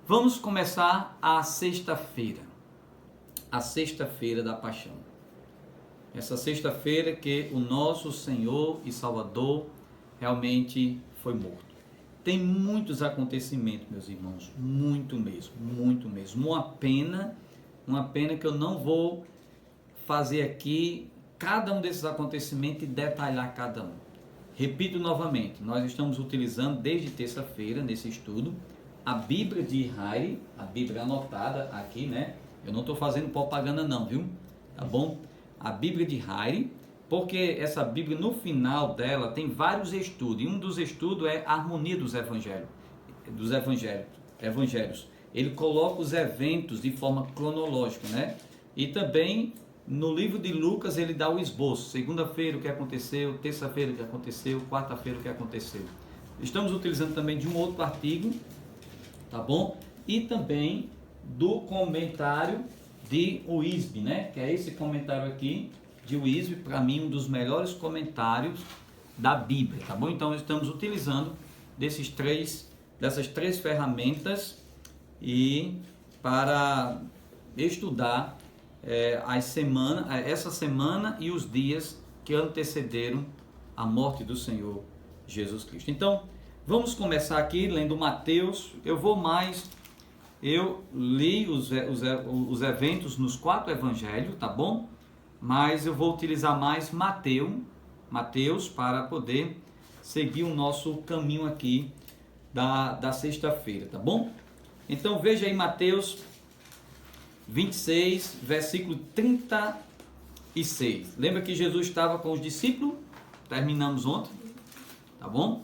Vamos começar a sexta-feira da Paixão. Essa sexta-feira que o nosso Senhor e Salvador realmente foi morto. Tem muitos acontecimentos, meus irmãos, muito mesmo. Uma pena que eu não vou fazer aqui cada um desses acontecimentos e detalhar cada um. Repito novamente, nós estamos utilizando desde terça-feira, nesse estudo, a Bíblia de Haire, a Bíblia anotada aqui, né? Eu não estou fazendo propaganda não, viu? Tá bom? A Bíblia de Haire, porque essa Bíblia, no final dela, tem vários estudos. E um dos estudos é a harmonia dos evangelhos. Ele coloca os eventos de forma cronológica, né? E também, no livro de Lucas, ele dá o esboço. Segunda-feira o que aconteceu, terça-feira o que aconteceu, quarta-feira o que aconteceu. Estamos utilizando também de um outro artigo, tá bom? E também do comentário de Wisby, né? Que é esse comentário aqui de Wisby, para mim um dos melhores comentários da Bíblia, tá bom? Então estamos utilizando dessas três ferramentas e para estudar essa semana e os dias que antecederam a morte do Senhor Jesus Cristo. Então, vamos começar aqui lendo Mateus. Eu li os eventos nos 4 evangelhos, tá bom? Mas eu vou utilizar mais Mateus para poder seguir o nosso caminho aqui da sexta-feira, tá bom? Então veja aí Mateus 26, versículo 36. Lembra que Jesus estava com os discípulos? Terminamos ontem, tá bom?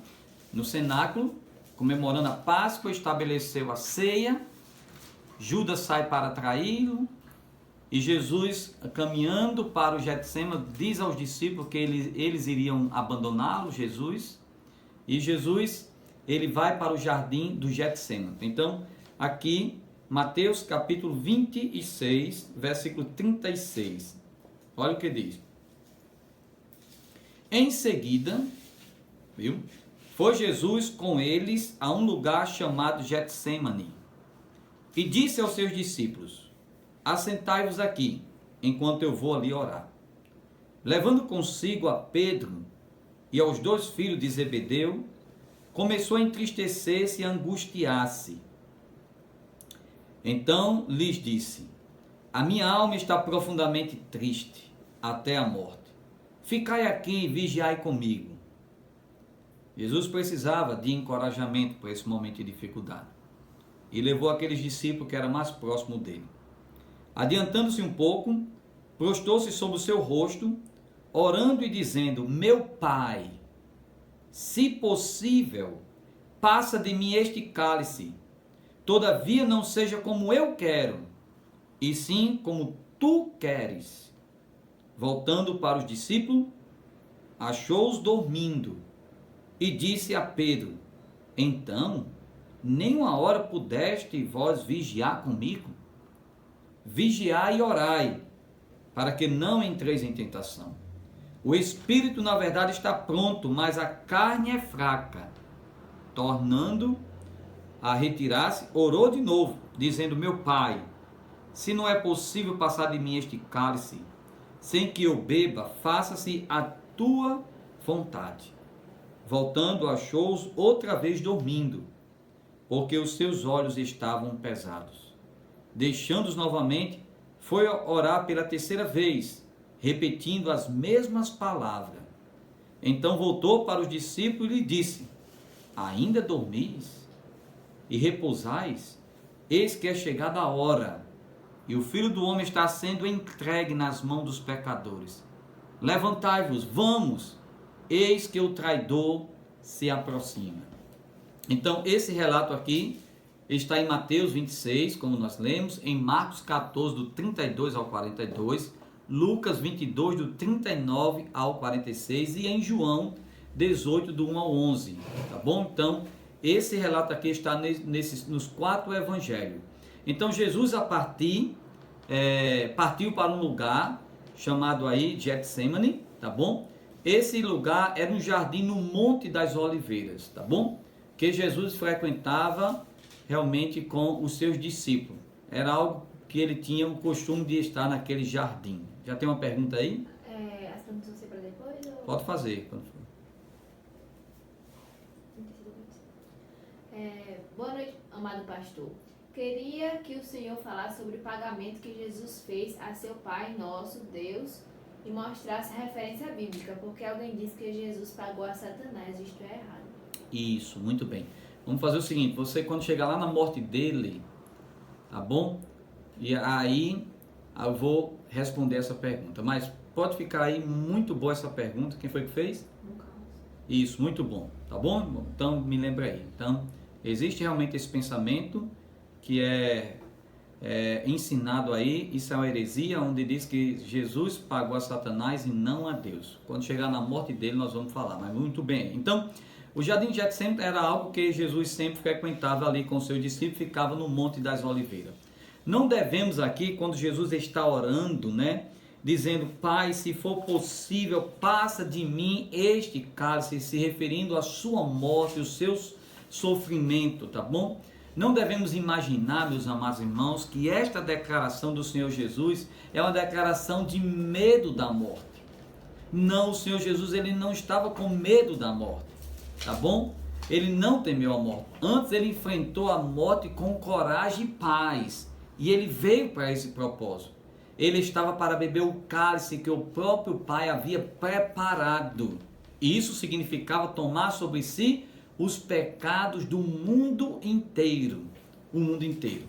No cenáculo, comemorando a Páscoa, estabeleceu a ceia. Judas sai para traí-lo. E Jesus, caminhando para o Getsêmani, diz aos discípulos que eles iriam abandoná-lo, Jesus. E Jesus, ele vai para o jardim do Getsêmani. Então, aqui, Mateus capítulo 26, versículo 36. Olha o que diz. Em seguida, foi Jesus com eles a um lugar chamado Getsêmani. E disse aos seus discípulos: assentai-vos aqui, enquanto eu vou ali orar. Levando consigo a Pedro e aos 2 filhos de Zebedeu, começou a entristecer-se e angustiar-se. Então lhes disse: a minha alma está profundamente triste, até a morte. Ficai aqui e vigiai comigo. Jesus precisava de encorajamento para esse momento de dificuldade. E levou aqueles discípulos que eram mais próximos dele. Adiantando-se um pouco, prostrou-se sobre o seu rosto, orando e dizendo: meu Pai, se possível, passa de mim este cálice. Todavia não seja como eu quero, e sim como tu queres. Voltando para os discípulos, achou-os dormindo, e disse a Pedro: então, nem uma hora pudeste vós vigiar comigo? Vigiai e orai, para que não entreis em tentação. O espírito, na verdade, está pronto, mas a carne é fraca. Tornando a retirar-se, orou de novo, dizendo: meu Pai, se não é possível passar de mim este cálice, sem que eu beba, faça-se a tua vontade. Voltando, achou-os outra vez dormindo, porque os seus olhos estavam pesados. Deixando-os novamente, foi orar pela terceira vez, repetindo as mesmas palavras. Então voltou para os discípulos e lhe disse: ainda dormis e repousais? Eis que é chegada a hora, e o Filho do Homem está sendo entregue nas mãos dos pecadores. Levantai-vos, vamos, eis que o traidor se aproxima. Então, esse relato aqui está em Mateus 26, como nós lemos, em Marcos 14, do 32 ao 42, Lucas 22, do 39 ao 46 e em João 18, do 1 ao 11, tá bom? Então, esse relato aqui está nos 4 evangelhos. Então, Jesus partiu para um lugar chamado aí Getsêmani, tá bom? Esse lugar era um jardim no Monte das Oliveiras, tá bom? Que Jesus frequentava realmente com os seus discípulos. Era algo que ele tinha o costume de estar naquele jardim. Já tem uma pergunta aí? As perguntas vão ser para depois? Ou... Pode fazer. Quando for. Boa noite, amado pastor. Queria que o senhor falasse sobre o pagamento que Jesus fez a seu Pai, nosso Deus, e mostrasse a referência bíblica, porque alguém disse que Jesus pagou a Satanás, isto é errado. Isso, muito bem. Vamos fazer o seguinte, você quando chegar lá na morte dele, tá bom? E aí eu vou responder essa pergunta, mas pode ficar aí, muito boa essa pergunta. Quem foi que fez? Isso, muito bom, tá bom? Então me lembra aí. Então, existe realmente esse pensamento que é ensinado aí, isso é uma heresia, onde diz que Jesus pagou a Satanás e não a Deus. Quando chegar na morte dele nós vamos falar, mas muito bem. Então, o Jardim de Getsemane era algo que Jesus sempre frequentava ali com seus discípulos, ficava no Monte das Oliveiras. Não devemos aqui, quando Jesus está orando, né, dizendo, Pai, se for possível, passa de mim este cálice, se referindo à sua morte, o seu sofrimento, tá bom? Não devemos imaginar, meus amados irmãos, que esta declaração do Senhor Jesus é uma declaração de medo da morte. Não, o Senhor Jesus, ele não estava com medo da morte, tá bom? Ele não temeu a morte. Antes ele enfrentou a morte com coragem e paz. E ele veio para esse propósito. Ele estava para beber o cálice que o próprio Pai havia preparado. E isso significava tomar sobre si os pecados do mundo inteiro. O mundo inteiro.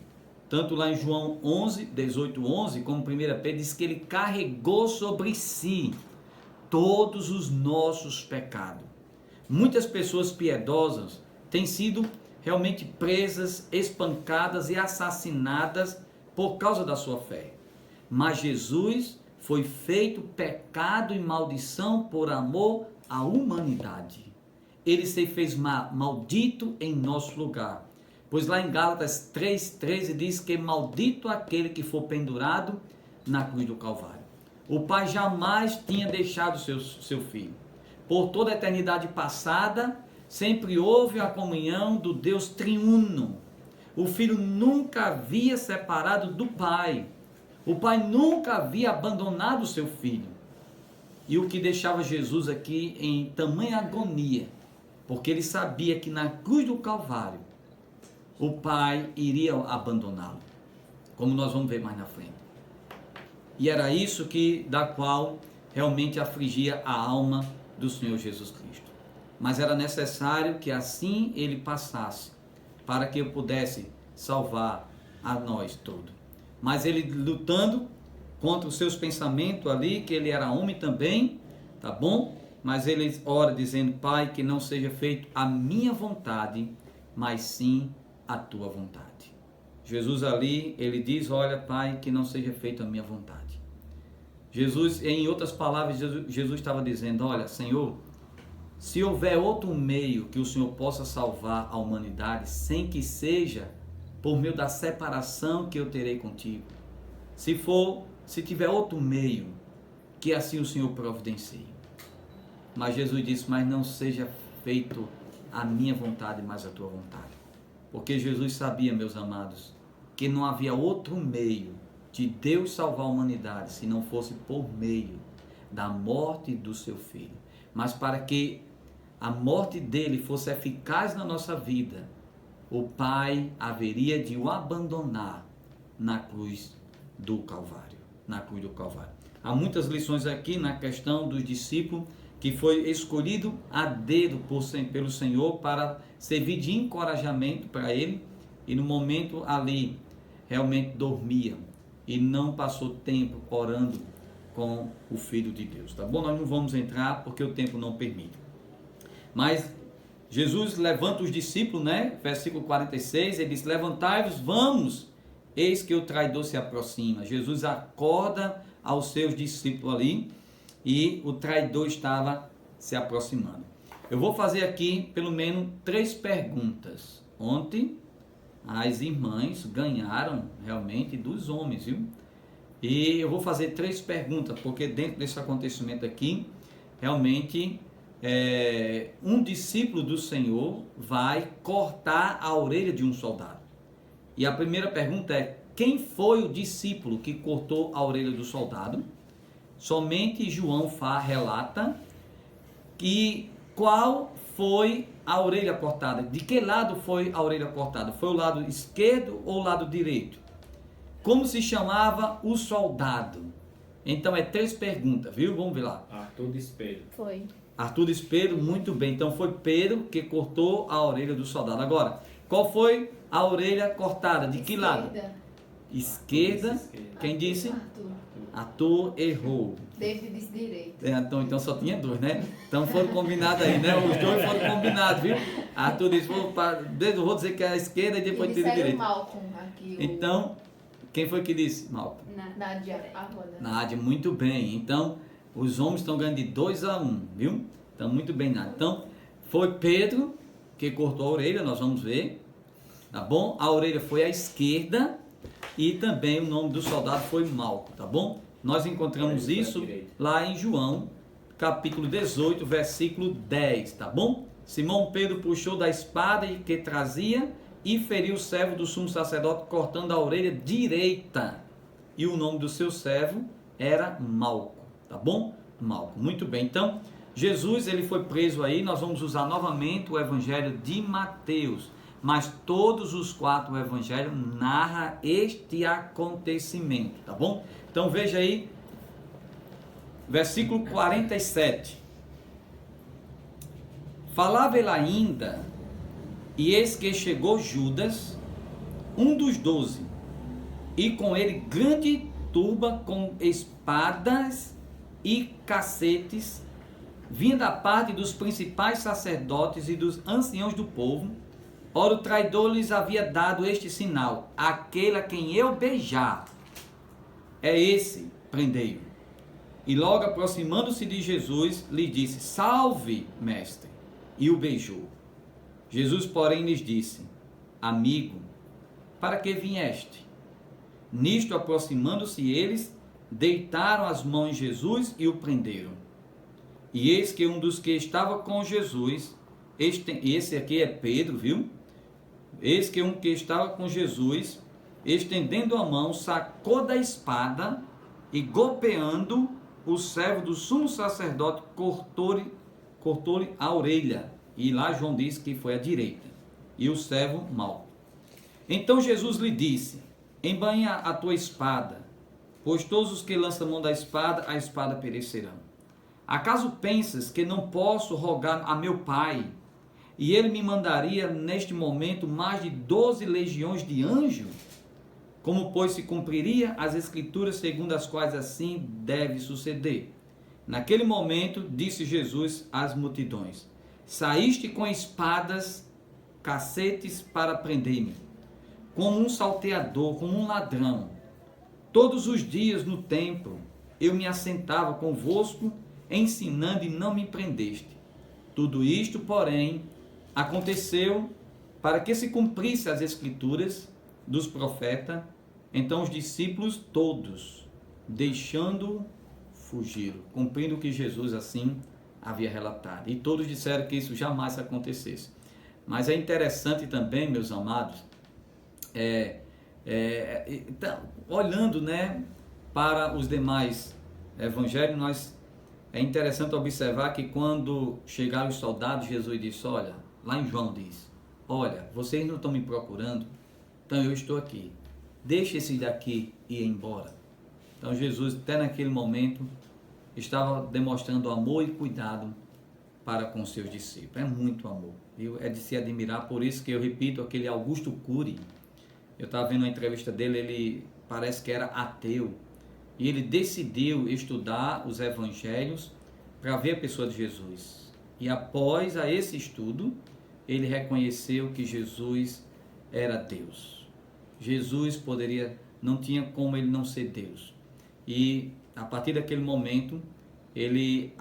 Tanto lá em João 11, 18, 11, como 1 Pedro, diz que ele carregou sobre si todos os nossos pecados. Muitas pessoas piedosas têm sido realmente presas, espancadas e assassinadas por causa da sua fé. Mas Jesus foi feito pecado e maldição por amor à humanidade. Ele se fez maldito em nosso lugar. Pois lá em Gálatas 3,13 diz que maldito aquele que for pendurado na cruz do Calvário. O Pai jamais tinha deixado seu filho. Por toda a eternidade passada, sempre houve a comunhão do Deus triuno. O Filho nunca havia separado do Pai. O Pai nunca havia abandonado o seu Filho. E o que deixava Jesus aqui em tamanha agonia, porque ele sabia que na cruz do Calvário, o Pai iria abandoná-lo, como nós vamos ver mais na frente. E era isso da qual realmente afligia a alma do Senhor Jesus Cristo. Mas era necessário que assim ele passasse, para que eu pudesse salvar a nós todos. Mas ele lutando contra os seus pensamentos ali, que ele era homem também, tá bom? Mas ele ora dizendo, Pai, que não seja feito a minha vontade, mas sim a tua vontade. Jesus ali, ele diz, olha, Pai, que não seja feito a minha vontade. Jesus, em outras palavras, Jesus estava dizendo, olha, Senhor, se houver outro meio que o Senhor possa salvar a humanidade, sem que seja por meio da separação que eu terei contigo, se tiver outro meio, que assim o Senhor providencie. Mas Jesus disse, mas não seja feito a minha vontade, mas a tua vontade. Porque Jesus sabia, meus amados, que não havia outro meio de Deus salvar a humanidade, se não fosse por meio da morte do seu Filho. Mas para que a morte dele fosse eficaz na nossa vida, o Pai haveria de o abandonar na cruz do Calvário. Na cruz do Calvário. Há muitas lições aqui na questão dos discípulos, que foi escolhido a dedo pelo Senhor para servir de encorajamento para ele, e no momento ali realmente dormiam e não passou tempo orando com o Filho de Deus, tá bom? Nós não vamos entrar porque o tempo não permite. Mas Jesus levanta os discípulos, né? Versículo 46, ele diz, levantai-vos, vamos, eis que o traidor se aproxima. Jesus acorda aos seus discípulos ali, e o traidor estava se aproximando. Eu vou fazer aqui pelo menos 3 perguntas. Ontem as irmãs ganharam realmente dos homens, viu? E eu vou fazer 3 perguntas, porque dentro desse acontecimento aqui, realmente um discípulo do Senhor vai cortar a orelha de um soldado. E a primeira pergunta é: quem foi o discípulo que cortou a orelha do soldado? Somente João relata que qual foi a orelha cortada. De que lado foi a orelha cortada? Foi o lado esquerdo ou o lado direito? Como se chamava o soldado? Então é 3 perguntas, viu? Vamos ver lá. Arthur de Espelho. Foi. Arthur de Espelho, muito bem. Então foi Pedro que cortou a orelha do soldado. Agora, qual foi a orelha cortada? De que lado? Esquerda. Quem disse? Arthur. Arthur errou. David disse direito. Então só tinha 2, né? Então foram combinados aí, né? Os 2 foram combinados, viu? Arthur disse, vou dizer que é a esquerda e depois tira a direita. Malcolm aqui. Então, quem foi que disse, Malcolm? Nádia Arruda. Nádia, muito bem. Então, os homens estão ganhando de 2-1, viu? Então, muito bem, Nádia. Então, foi Pedro que cortou a orelha, nós vamos ver. Tá bom? A orelha foi à esquerda e também o nome do soldado foi Malco, tá bom? Nós encontramos isso lá em João, capítulo 18, versículo 10, tá bom? Simão Pedro puxou da espada que trazia e feriu o servo do sumo sacerdote, cortando a orelha direita. E o nome do seu servo era Malco, tá bom? Malco, muito bem. Então, Jesus, ele foi preso aí, nós vamos usar novamente o evangelho de Mateus, mas todos os 4 evangelhos narram este acontecimento, tá bom? Então veja aí, versículo 47. Falava ele ainda, e eis que chegou Judas, um dos 12, e com ele grande turba com espadas e cacetes, vinha da parte dos principais sacerdotes e dos anciãos do povo. Ora, o traidor lhes havia dado este sinal: aquele a quem eu beijar, é esse, prendei-o. E logo aproximando-se de Jesus, lhe disse: salve, mestre, e o beijou. Jesus, porém, lhes disse: amigo, para que vieste? Nisto, aproximando-se eles, deitaram as mãos em Jesus e o prenderam. E eis que um dos que estava com Jesus, esse aqui é Pedro, viu? Eis que um que estava com Jesus, estendendo a mão, sacou da espada e, golpeando o servo do sumo sacerdote, cortou-lhe a orelha. E lá João diz que foi à direita. E o servo mal. Então Jesus lhe disse: embainha a tua espada, pois todos os que lançam a mão da espada, a espada perecerão. Acaso pensas que não posso rogar a meu Pai, e ele me mandaria neste momento mais de 12 legiões de anjos? Como, pois, se cumpriria as escrituras segundo as quais assim deve suceder? Naquele momento, disse Jesus às multidões: saíste com espadas, cacetes para prender-me, como um salteador, como um ladrão. Todos os dias no templo eu me assentava convosco, ensinando, e não me prendeste. Tudo isto, porém, aconteceu para que se cumprisse as escrituras dos profetas. Então os discípulos todos, deixando-o, fugiram, cumprindo o que Jesus assim havia relatado. E todos disseram que isso jamais acontecesse. Mas é interessante também, meus amados, então, olhando, né, para os demais evangelhos, é interessante observar que quando chegaram os soldados, Jesus disse: olha, lá em João diz: olha, vocês não estão me procurando, então eu estou aqui. Deixe esse daqui ir embora. Então Jesus, até naquele momento, estava demonstrando amor e cuidado para com seus discípulos. É muito amor, viu? É de se admirar. Por isso que eu repito, aquele Augusto Cury, eu estava vendo uma entrevista dele, ele parece que era ateu, e ele decidiu estudar os evangelhos para ver a pessoa de Jesus. E após esse estudo, ele reconheceu que Jesus era Deus. Jesus não tinha como ele não ser Deus. E a partir daquele momento, ele,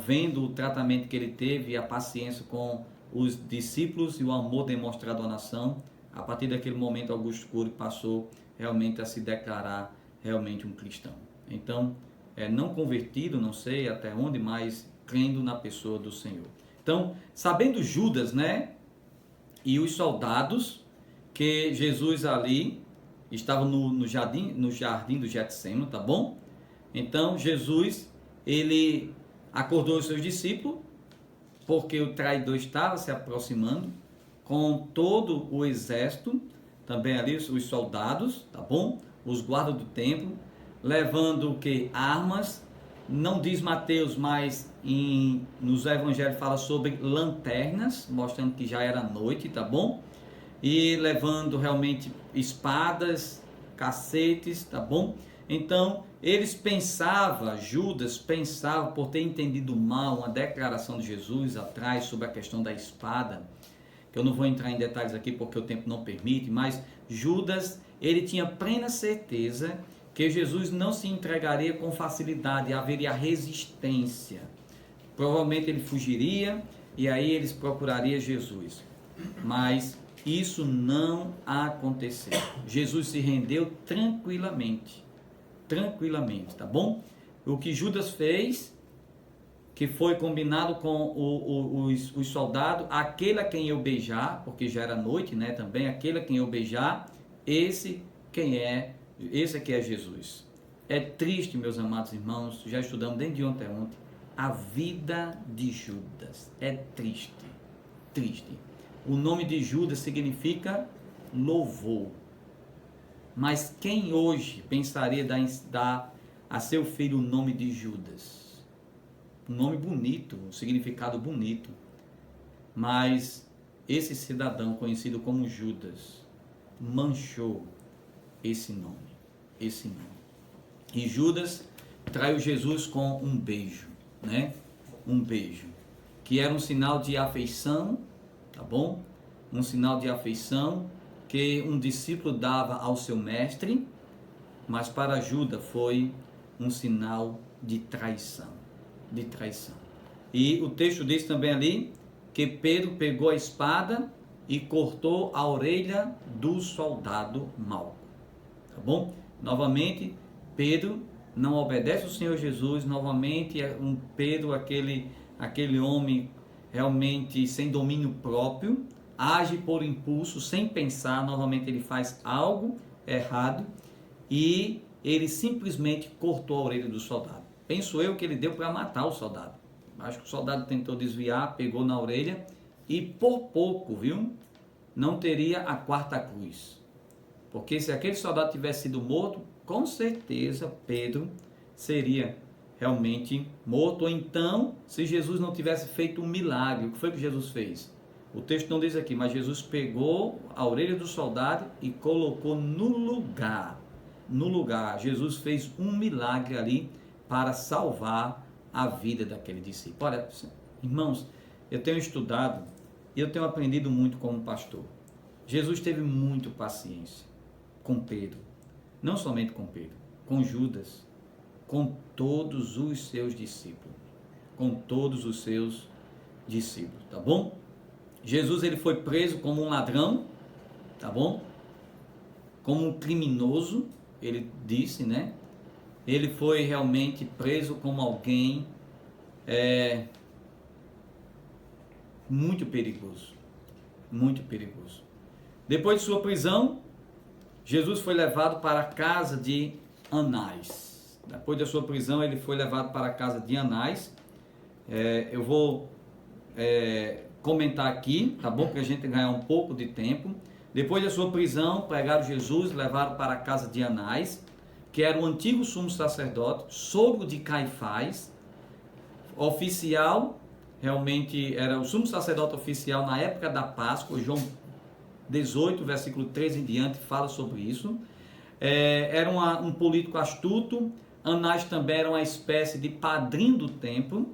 vendo o tratamento que ele teve e a paciência com os discípulos e o amor demonstrado à nação, a partir daquele momento, Augusto Cury passou realmente a se declarar realmente um cristão. Então, não convertido, não sei até onde, mas crendo na pessoa do Senhor. Então, sabendo Judas, né, e os soldados que Jesus ali estava no jardim do Getsemane, tá bom? Então Jesus, ele acordou os seus discípulos, porque o traidor estava se aproximando, com todo o exército, também ali os soldados, tá bom? Os guardas do templo, levando o que? Armas. Não diz Mateus, mas nos evangelhos fala sobre lanternas, mostrando que já era noite, tá bom? E levando realmente espadas, cacetes, tá bom? Então, Judas pensava, por ter entendido mal uma declaração de Jesus atrás sobre a questão da espada, que eu não vou entrar em detalhes aqui porque o tempo não permite, mas Judas, ele tinha plena certeza que Jesus não se entregaria com facilidade, haveria resistência. Provavelmente ele fugiria e aí eles procurariam Jesus. Mas isso não aconteceu. Jesus se rendeu tranquilamente, tá bom? O que Judas fez, que foi combinado com os soldados, aquele a quem eu beijar, porque já era noite, né, também, aquele a quem eu beijar, esse aqui é Jesus. É triste, meus amados irmãos, já estudamos desde ontem, a vida de Judas. É triste. O nome de Judas significa louvor. Mas quem hoje pensaria dar a seu filho o nome de Judas? Um nome bonito, um significado bonito. Mas esse cidadão conhecido como Judas manchou esse nome. E Judas traiu Jesus com um beijo, né? Um beijo, que era um sinal de afeição, tá bom? Um sinal de afeição que um discípulo dava ao seu mestre, mas para Judas foi um sinal de traição, E o texto diz também ali que Pedro pegou a espada e cortou a orelha do soldado Malco. Tá bom? Novamente, Pedro não obedece ao Senhor Jesus. Novamente, Pedro, aquele homem realmente sem domínio próprio, age por impulso, sem pensar. Novamente, ele faz algo errado e ele simplesmente cortou a orelha do soldado. Penso eu que ele deu para matar o soldado. Acho que o soldado tentou desviar, pegou na orelha e por pouco, viu? Não teria a quarta cruz. Porque se aquele soldado tivesse sido morto, com certeza Pedro seria realmente morto. Ou então, se Jesus não tivesse feito um milagre, o que foi que Jesus fez? O texto não diz aqui, mas Jesus pegou a orelha do soldado e colocou no lugar. Jesus fez um milagre ali para salvar a vida daquele discípulo. Olha, irmãos, eu tenho estudado e eu tenho aprendido muito como pastor. Jesus teve muito paciência com Pedro, não somente com Pedro, com Judas, com todos os seus discípulos, tá bom? Jesus, ele foi preso como um ladrão, tá bom? Como um criminoso, ele disse, né? Ele foi realmente preso como alguém muito perigoso. Depois de sua prisão, Jesus foi levado para a casa de Anás. Depois da sua prisão, ele foi levado para a casa de Anás. Eu vou comentar aqui, tá bom? Para a gente ganhar um pouco de tempo. Depois da sua prisão, pegaram Jesus, levaram para a casa de Anás, que era o antigo sumo sacerdote, sogro de Caifás, oficial, realmente era o sumo sacerdote oficial na época da Páscoa. João 18, versículo 13 em diante, fala sobre isso. Era um político astuto. Anás também era uma espécie de padrinho do templo.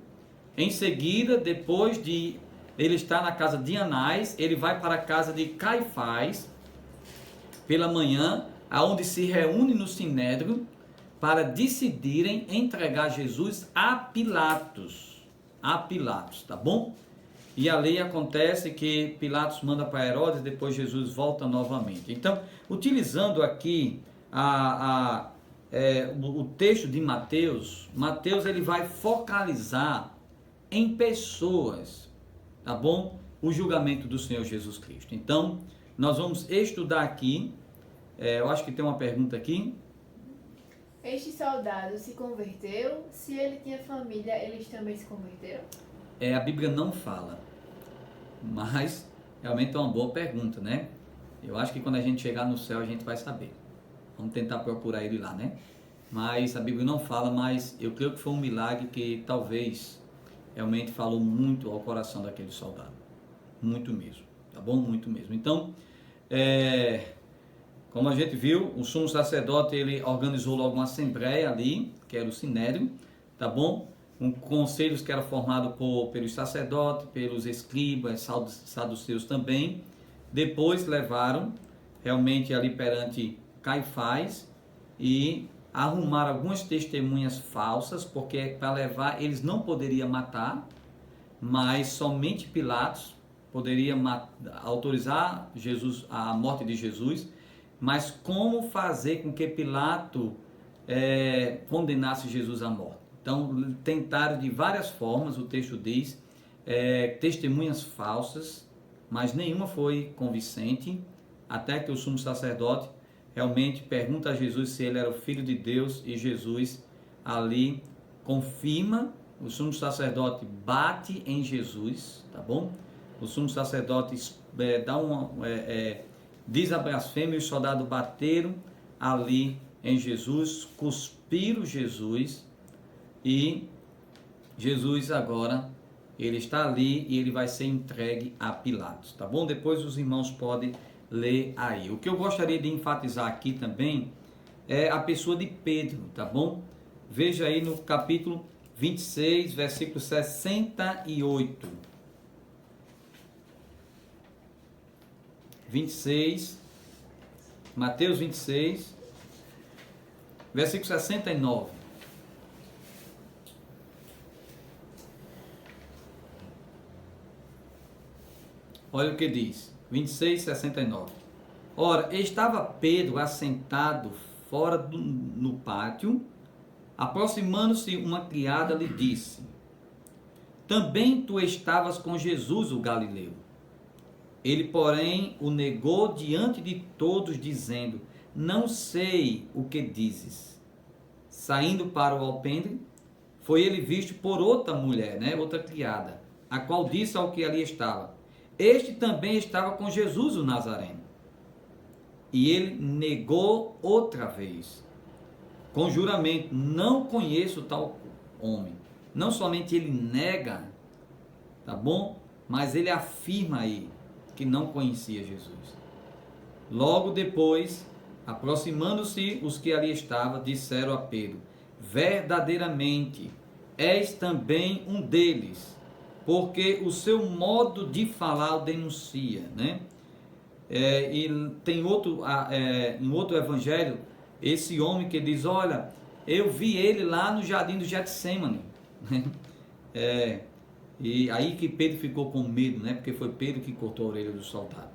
Em seguida, depois de ele estar na casa de Anás, ele vai para a casa de Caifás pela manhã, aonde se reúne no Sinédrio para decidirem entregar Jesus a Pilatos, tá bom? E ali acontece que Pilatos manda para Herodes, depois Jesus volta novamente. Então, utilizando aqui o texto de Mateus, ele vai focalizar em pessoas, tá bom? O julgamento do Senhor Jesus Cristo. Então, nós vamos estudar aqui. Eu acho que tem uma pergunta aqui. Este soldado se converteu? Se ele tinha família, eles também se converteram? A Bíblia não fala, mas realmente é uma boa pergunta, né? Eu acho que quando a gente chegar no céu a gente vai saber. Vamos tentar procurar ele lá, né? Mas a Bíblia não fala, mas eu creio que foi um milagre que talvez realmente falou muito ao coração daquele soldado. Muito mesmo, tá bom? Muito mesmo. Então, como a gente viu, o sumo sacerdote, ele organizou logo uma assembleia ali, que era o Sinédrio, tá bom? Um conselhos que era formado pelos sacerdotes, pelos escribas, saduceus também. Depois levaram realmente ali perante Caifás e arrumaram algumas testemunhas falsas, porque para levar eles não poderiam matar, mas somente Pilatos poderia autorizar a morte de Jesus. Mas como fazer com que Pilato condenasse Jesus à morte? Então tentaram de várias formas, o texto diz, testemunhas falsas, mas nenhuma foi convincente, até que o sumo sacerdote realmente pergunta a Jesus se ele era o Filho de Deus, e Jesus ali confirma. O sumo sacerdote bate em Jesus, tá bom? O sumo sacerdote diz a blasfêmia, e os soldados bateram ali em Jesus, cuspiram Jesus, e Jesus agora, ele está ali e ele vai ser entregue a Pilatos, tá bom? Depois os irmãos podem ler aí. O que eu gostaria de enfatizar aqui também é a pessoa de Pedro, tá bom? Veja aí no capítulo 26, versículo 68. 26, Mateus 26, versículo 69. Olha o que diz, 26, 69. Ora, estava Pedro assentado fora no pátio, aproximando-se uma criada lhe disse: também tu estavas com Jesus o Galileu. Ele, porém, o negou diante de todos, dizendo: não sei o que dizes. Saindo para o alpendre, foi ele visto por outra mulher, outra criada, a qual disse ao que ali estava: este também estava com Jesus o Nazareno. E ele negou outra vez, com juramento: não conheço tal homem. Não somente ele nega, tá bom? Mas ele afirma aí que não conhecia Jesus. Logo depois, aproximando-se os que ali estavam, disseram a Pedro: verdadeiramente és também um deles, porque o seu modo de falar o denuncia, e tem em outro evangelho, esse homem que diz: olha, eu vi ele lá no jardim do Getsemane. E aí que Pedro ficou com medo, porque foi Pedro que cortou a orelha do soldado.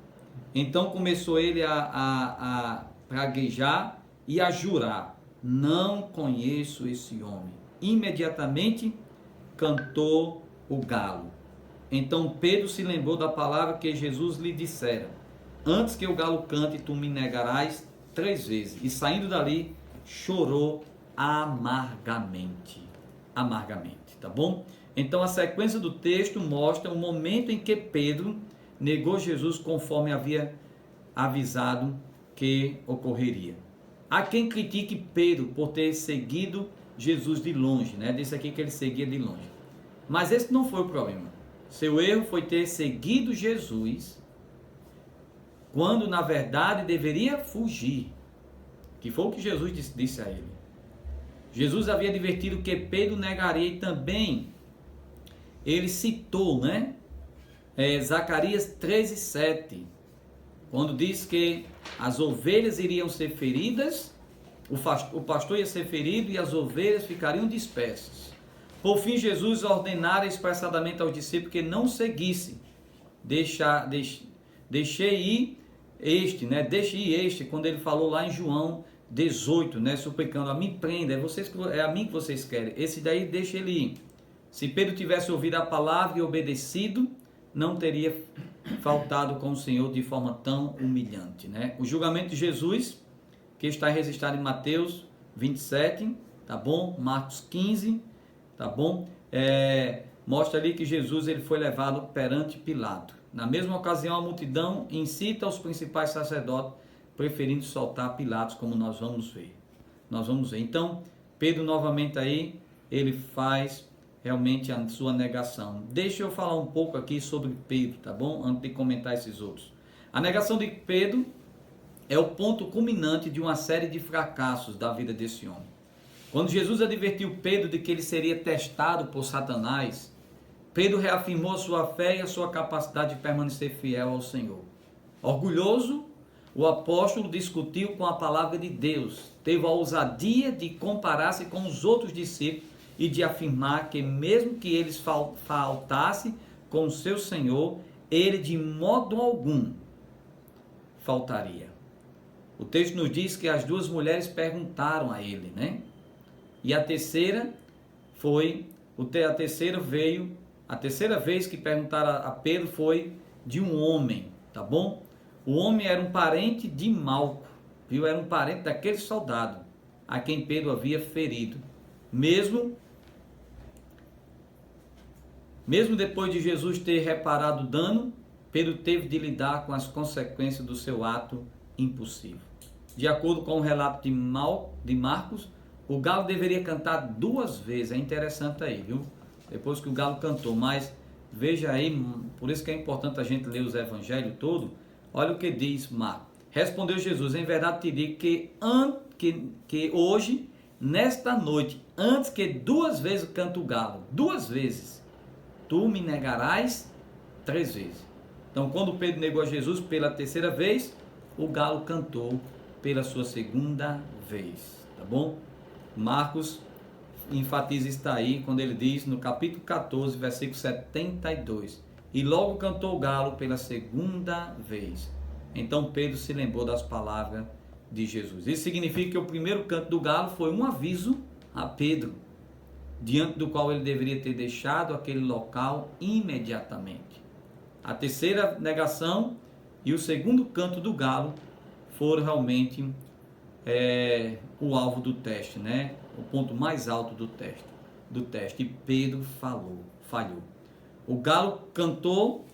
Então começou ele a praguejar e a jurar: não conheço esse homem. Imediatamente cantou o galo. Então Pedro se lembrou da palavra que Jesus lhe dissera: antes que o galo cante, tu me negarás 3 vezes. E saindo dali, chorou amargamente. Amargamente, tá bom? Então a sequência do texto mostra o momento em que Pedro negou Jesus, conforme havia avisado que ocorreria. Há quem critique Pedro por ter seguido Jesus de longe, Disse aqui que ele seguia de longe. Mas esse não foi o problema. Seu erro foi ter seguido Jesus quando na verdade deveria fugir, que foi o que Jesus disse a ele. Jesus havia advertido que Pedro negaria, e também ele citou, Zacarias 13:7, quando diz que as ovelhas iriam ser feridas, o pastor ia ser ferido e as ovelhas ficariam dispersas. Por fim, Jesus ordenara expressadamente aos discípulos que não seguissem, deixei ir este, quando ele falou lá em João 18, suplicando: a mim prenda, é a mim que vocês querem, esse daí deixa ele ir. Se Pedro tivesse ouvido a palavra e obedecido, não teria faltado com o Senhor de forma tão humilhante, né? O julgamento de Jesus, que está registrado em Mateus 27, tá bom? Marcos 15, tá bom? Mostra ali que Jesus ele foi levado perante Pilato. Na mesma ocasião, a multidão incita os principais sacerdotes, preferindo soltar Pilatos, como nós vamos ver. Então, Pedro novamente aí, ele faz realmente a sua negação. Deixa eu falar um pouco aqui sobre Pedro, tá bom? Antes de comentar esses outros. A negação de Pedro é o ponto culminante de uma série de fracassos da vida desse homem. Quando Jesus advertiu Pedro de que ele seria testado por Satanás, Pedro reafirmou a sua fé e a sua capacidade de permanecer fiel ao Senhor. Orgulhoso, o apóstolo discutiu com a palavra de Deus, teve a ousadia de comparar-se com os outros discípulos e de afirmar que mesmo que eles faltassem com o seu Senhor, ele de modo algum faltaria. O texto nos diz que as duas mulheres perguntaram a ele, né? E a terceira vez que perguntaram a Pedro foi de um homem, tá bom? O homem era um parente de Malco, viu? Era um parente daquele soldado a quem Pedro havia ferido. Mesmo depois de Jesus ter reparado o dano, Pedro teve de lidar com as consequências do seu ato impulsivo. De acordo com o relato de Marcos, o galo deveria cantar 2 vezes. É interessante aí, viu? Depois que o galo cantou, mas veja aí, por isso que é importante a gente ler os evangelhos todos. Olha o que diz Marcos. Respondeu Jesus: em verdade te digo que hoje, nesta noite, antes que 2 vezes cante o galo, 2 vezes, tu me negarás 3 vezes. Então, quando Pedro negou a Jesus pela 3ª vez, o galo cantou pela sua 2ª vez, tá bom? Marcos enfatiza isso aí quando ele diz no capítulo 14, versículo 72, e logo cantou o galo pela 2ª vez. Então Pedro se lembrou das palavras de Jesus. Isso significa que o primeiro canto do galo foi um aviso a Pedro, diante do qual ele deveria ter deixado aquele local imediatamente. A 3ª negação e o 2º canto do galo foram realmente o alvo do teste, né? O ponto mais alto do teste. E Pedro falhou. O galo cantou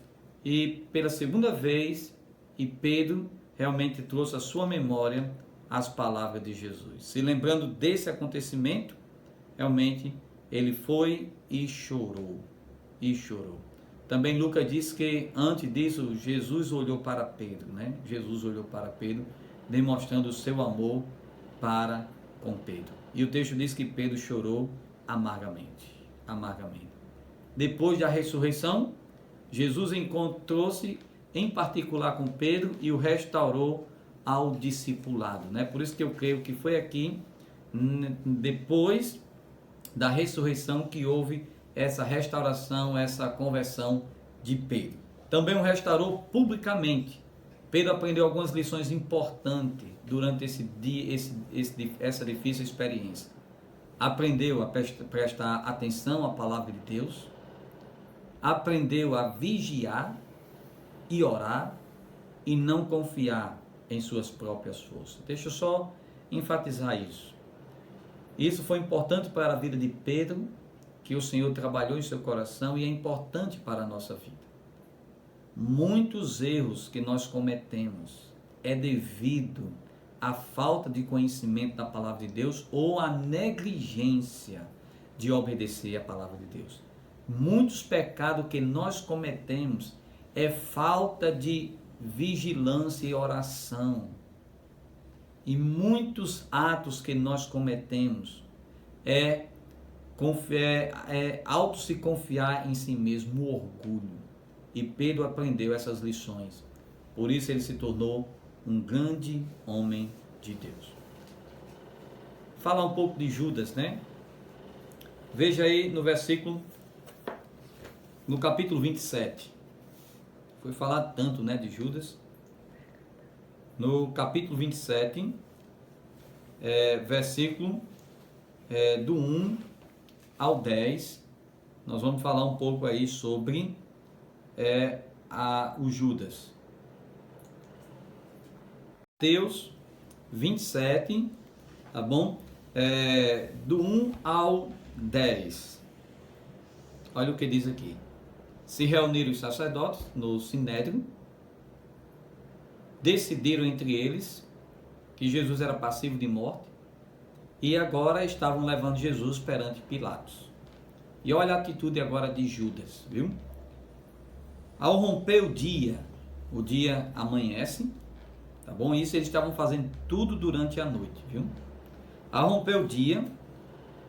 e pela 2ª vez, e Pedro realmente trouxe à sua memória as palavras de Jesus. Se lembrando desse acontecimento, realmente ele foi e chorou. Também Lucas diz que antes disso Jesus olhou para Pedro, né? Jesus olhou para Pedro, demonstrando o seu amor para com Pedro. E o texto diz que Pedro chorou amargamente. Depois da ressurreição, Jesus encontrou-se em particular com Pedro e o restaurou ao discipulado, né? Por isso que eu creio que foi aqui, depois da ressurreição, que houve essa restauração, essa conversão de Pedro. Também o restaurou publicamente. Pedro aprendeu algumas lições importantes durante essa difícil experiência. Aprendeu a prestar atenção à palavra de Deus, aprendeu a vigiar e orar e não confiar em suas próprias forças. Deixa eu só enfatizar isso. Isso foi importante para a vida de Pedro, que o Senhor trabalhou em seu coração, e é importante para a nossa vida. Muitos erros que nós cometemos é devido à falta de conhecimento da palavra de Deus ou à negligência de obedecer a palavra de Deus. Muitos pecados que nós cometemos é falta de vigilância e oração. E muitos atos que nós cometemos é auto se confiar em si mesmo, o orgulho. E Pedro aprendeu essas lições. Por isso ele se tornou um grande homem de Deus. Falar um pouco de Judas, né? Veja aí no capítulo 27. Foi falado tanto, né, de Judas. No capítulo 27, versículo do 1 ao 10, nós vamos falar um pouco aí sobre o Judas. Mateus 27, tá bom? Do 1 ao 10. Olha o que diz aqui. Se reuniram os sacerdotes no Sinédrio, decidiram entre eles que Jesus era passivo de morte e agora estavam levando Jesus perante Pilatos. E olha a atitude agora de Judas, viu? Ao romper o dia amanhece, tá bom? Isso eles estavam fazendo tudo durante a noite, viu? Ao romper o dia,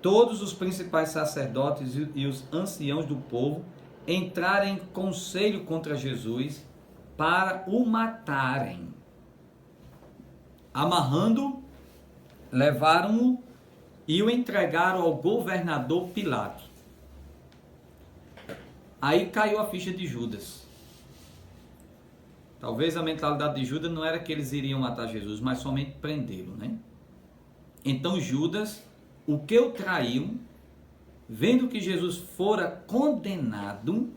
todos os principais sacerdotes e os anciãos do povo entraram em conselho contra Jesus para o matarem. Amarrando, levaram-o e o entregaram ao governador Pilatos. Aí caiu a ficha de Judas. Talvez a mentalidade de Judas não era que eles iriam matar Jesus, mas somente prendê-lo, né? Então Judas, o que o traiu, vendo que Jesus fora condenado,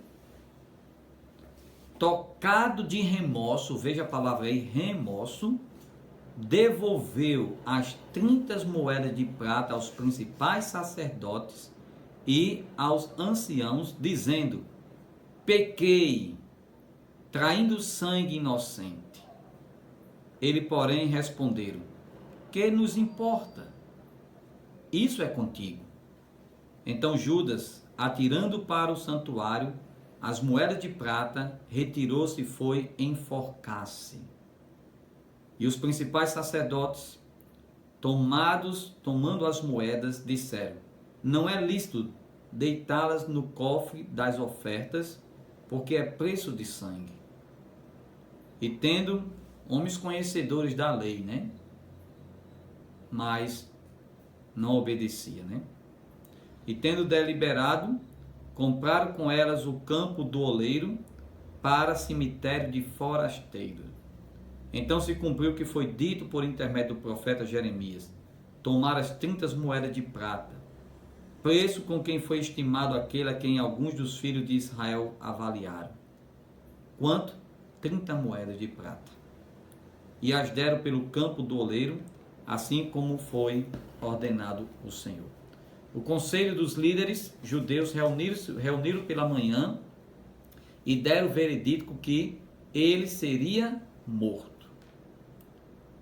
tocado de remorso, veja a palavra aí, remorso, devolveu as 30 moedas de prata aos principais sacerdotes e aos anciãos, dizendo: pequei, traindo sangue inocente. Ele, porém, responderam: que nos importa? Isso é contigo. Então Judas, atirando para o santuário as moedas de prata, retirou-se e foi enforcar-se. E os principais sacerdotes, tomando as moedas, disseram: não é lícito deitá-las no cofre das ofertas, porque é preço de sangue. E tendo homens conhecedores da lei, né? Mas não obedecia, né? E tendo deliberado, compraram com elas o campo do oleiro para cemitério de forasteiros. Então se cumpriu o que foi dito por intermédio do profeta Jeremias: tomar as 30 moedas de prata, preço com quem foi estimado aquele a quem alguns dos filhos de Israel avaliaram. Quanto? 30 moedas de prata. E as deram pelo campo do oleiro, assim como foi ordenado o Senhor. O conselho dos líderes judeus reuniram pela manhã e deram o veredito que ele seria morto.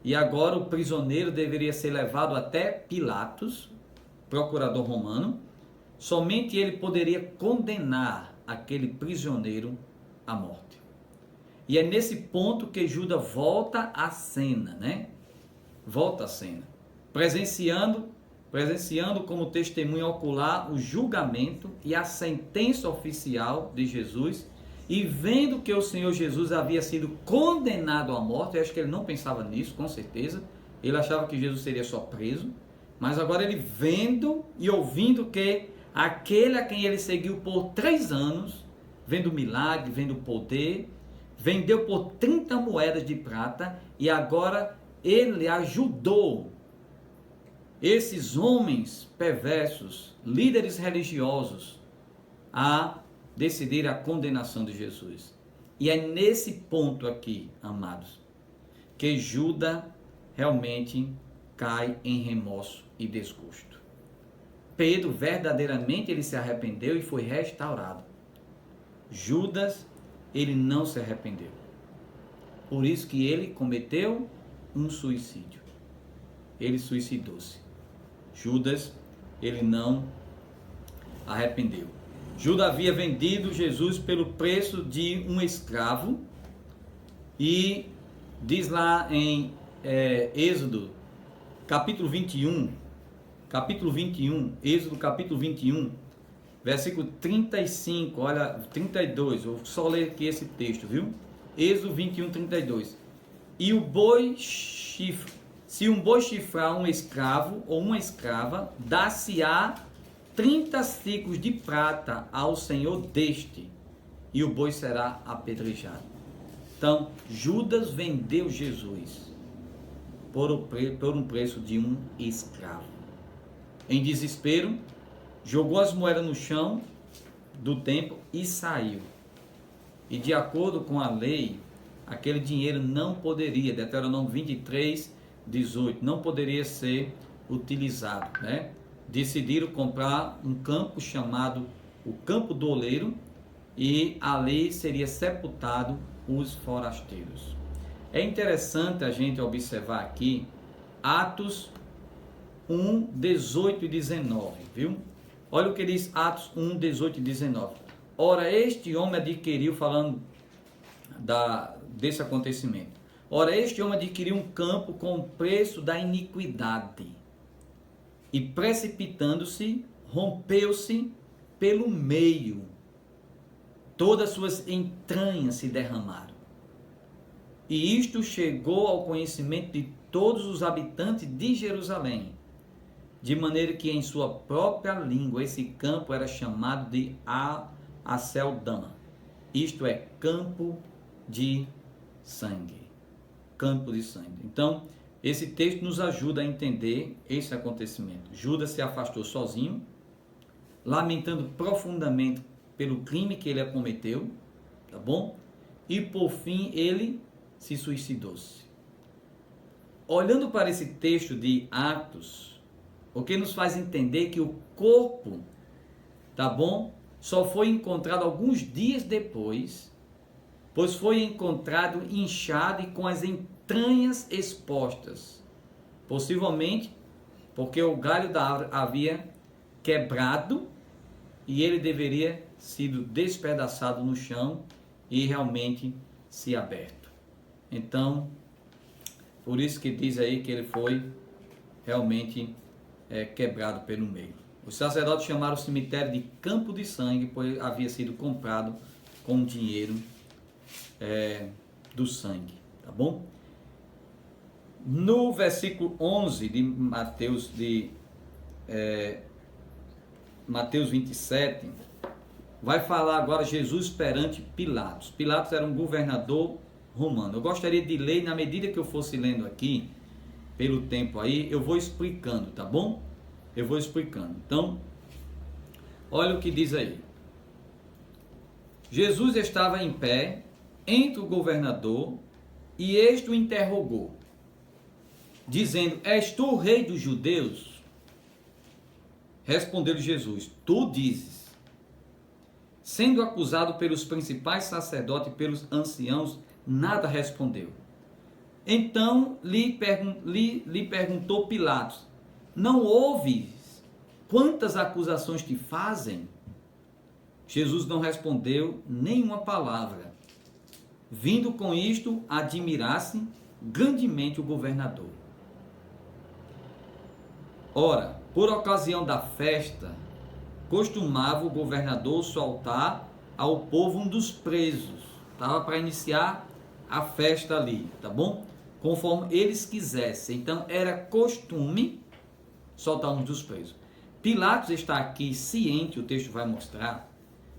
E agora o prisioneiro deveria ser levado até Pilatos, procurador romano. Somente ele poderia condenar aquele prisioneiro à morte. E é nesse ponto que Judas volta à cena, né? Volta à cena, presenciando como testemunha ocular o julgamento e a sentença oficial de Jesus, e vendo que o Senhor Jesus havia sido condenado à morte. Eu acho que ele não pensava nisso, com certeza. Ele achava que Jesus seria só preso. Mas agora ele vendo e ouvindo que aquele a quem ele seguiu por 3 anos, vendo o milagre, vendo o poder, vendeu por 30 moedas de prata, e agora ele ajudou esses homens perversos, líderes religiosos, a decidir a condenação de Jesus. E é nesse ponto aqui, amados, que Judas realmente cai em remorso e desgosto. Pedro, verdadeiramente, ele se arrependeu e foi restaurado. Judas, ele não se arrependeu. Por isso que ele cometeu um suicídio. Ele suicidou-se. Judas, ele não arrependeu. Judas havia vendido Jesus pelo preço de um escravo, e diz lá em Êxodo capítulo 21, Êxodo capítulo 21, versículo 35, olha, 32, vou só ler aqui esse texto, viu? Êxodo 21, 32. E o boi se um boi chifrar um escravo ou uma escrava, dá-se-á 30 ciclos de prata ao senhor deste, e o boi será apedrejado. Então, Judas vendeu Jesus por um preço de um escravo. Em desespero, jogou as moedas no chão do templo e saiu. e de acordo com a lei, aquele dinheiro não poderia, Deuteronômio 23, 18, não poderia ser utilizado, né? Decidiram comprar um campo chamado o Campo do Oleiro, e ali seria sepultado os forasteiros. É interessante a gente observar aqui Atos 1, 18 e 19, viu? Olha o que diz Atos 1, 18 e 19. Ora, este homem adquiriu, falando desse acontecimento, ora, este homem adquiriu um campo com o preço da iniquidade, e precipitando-se, rompeu-se pelo meio, todas suas entranhas se derramaram. E isto chegou ao conhecimento de todos os habitantes de Jerusalém, de maneira que em sua própria língua esse campo era chamado de Aceldama, isto é, campo de sangue. Campo de sangue. Então, esse texto nos ajuda a entender esse acontecimento. Judas se afastou sozinho, lamentando profundamente pelo crime que ele cometeu, tá bom? E por fim ele se suicidou-se. Olhando para esse texto de Atos, o que nos faz entender que o corpo, tá bom? Só foi encontrado alguns dias depois, pois foi encontrado inchado e com as entranhas expostas, possivelmente porque o galho da árvore havia quebrado e ele deveria sido despedaçado no chão e realmente se aberto. Então, por isso que diz aí que ele foi realmente quebrado pelo meio. Os sacerdotes chamaram o cemitério de Campo de Sangue, pois havia sido comprado com dinheiro do sangue, tá bom? No versículo 11 de Mateus 27, vai falar agora Jesus perante Pilatos. Pilatos era um governador romano. Eu gostaria de ler, na medida que eu fosse lendo aqui, pelo tempo aí, eu vou explicando, tá bom? Eu vou explicando. Então, olha o que diz aí. Jesus estava em pé entre o governador e este o interrogou, dizendo: És tu o rei dos judeus? Respondeu-lhe Jesus: Tu dizes. Sendo acusado pelos principais sacerdotes e pelos anciãos, nada respondeu. Então lhe perguntou Pilatos: Não ouves quantas acusações te fazem? Jesus não respondeu nenhuma palavra, vindo com isto admirar-se grandemente o governador. Ora, por ocasião da festa, costumava o governador soltar ao povo um dos presos. Estava para iniciar a festa ali, tá bom? Conforme eles quisessem. Então, era costume soltar um dos presos. Pilatos está aqui ciente, o texto vai mostrar,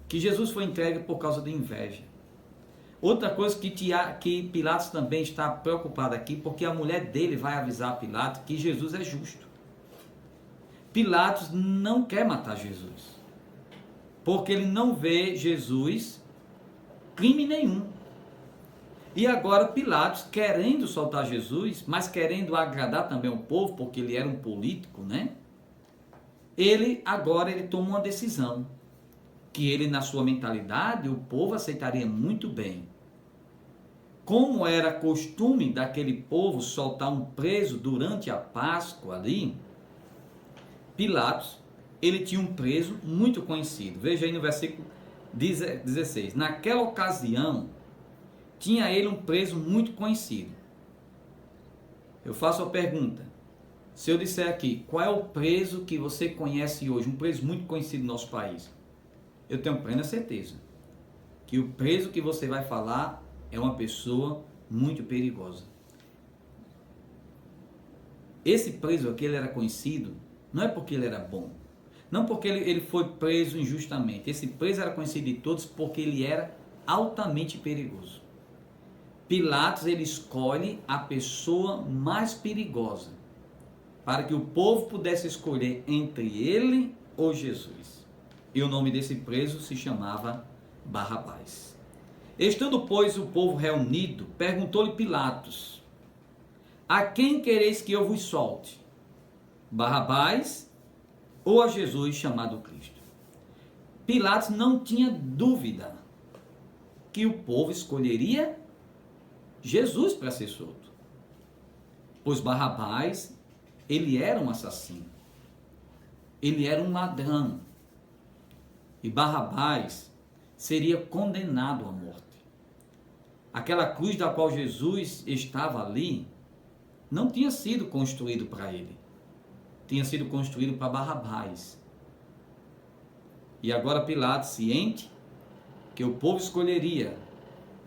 que Jesus foi entregue por causa de inveja. Outra coisa que Pilatos também está preocupado aqui, porque a mulher dele vai avisar Pilatos que Jesus é justo. Pilatos não quer matar Jesus, porque ele não vê Jesus crime nenhum. E agora Pilatos, querendo soltar Jesus, mas querendo agradar também o povo, porque ele era um político, né? Ele toma uma decisão, que ele, na sua mentalidade, o povo aceitaria muito bem. Como era costume daquele povo soltar um preso durante a Páscoa ali, Pilatos, ele tinha um preso muito conhecido. Veja aí no versículo 16. Naquela ocasião, tinha ele um preso muito conhecido. Eu faço a pergunta. Se eu disser aqui, qual é o preso que você conhece hoje? Um preso muito conhecido no nosso país. Eu tenho plena certeza que o preso que você vai falar é uma pessoa muito perigosa. Esse preso aqui, ele era conhecido, não é porque ele era bom, não porque ele foi preso injustamente. Esse preso era conhecido de todos porque ele era altamente perigoso. Pilatos, ele escolhe a pessoa mais perigosa, para que o povo pudesse escolher entre ele ou Jesus. E o nome desse preso se chamava Barrabás. Estando, pois, o povo reunido, perguntou-lhe Pilatos: a quem quereis que eu vos solte? Barrabás ou a Jesus chamado Cristo? Pilatos não tinha dúvida que o povo escolheria Jesus para ser solto, pois Barrabás, ele era um assassino, ele era um ladrão, e Barrabás seria condenado à morte. Aquela cruz da qual Jesus estava ali não tinha sido construído para ele, tinha sido construído para Barrabás. E agora Pilatos, ciente que o povo escolheria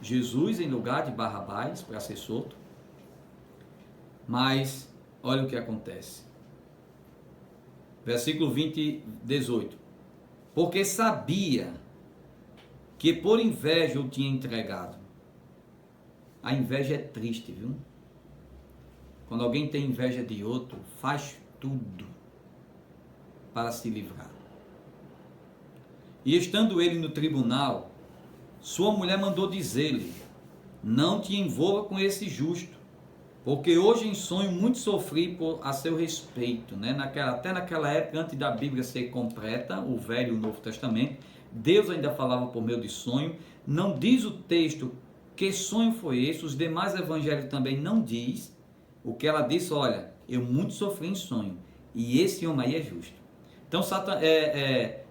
Jesus em lugar de Barrabás para ser solto, mas olha o que acontece. Versículo 18. Porque sabia que por inveja o tinha entregado. A inveja é triste, viu? Quando alguém tem inveja de outro, faz tudo para se livrar. E estando ele no tribunal, sua mulher mandou dizer-lhe: não te envolva com esse justo, porque hoje em sonho muito sofri a seu respeito. Né? Até naquela época, antes da Bíblia ser completa, o Velho e o Novo Testamento, Deus ainda falava por meio de sonho. Não diz o texto que sonho foi esse, os demais evangelhos também não diz. O que ela disse: olha, eu muito sofri em sonho, e esse homem aí é justo. Então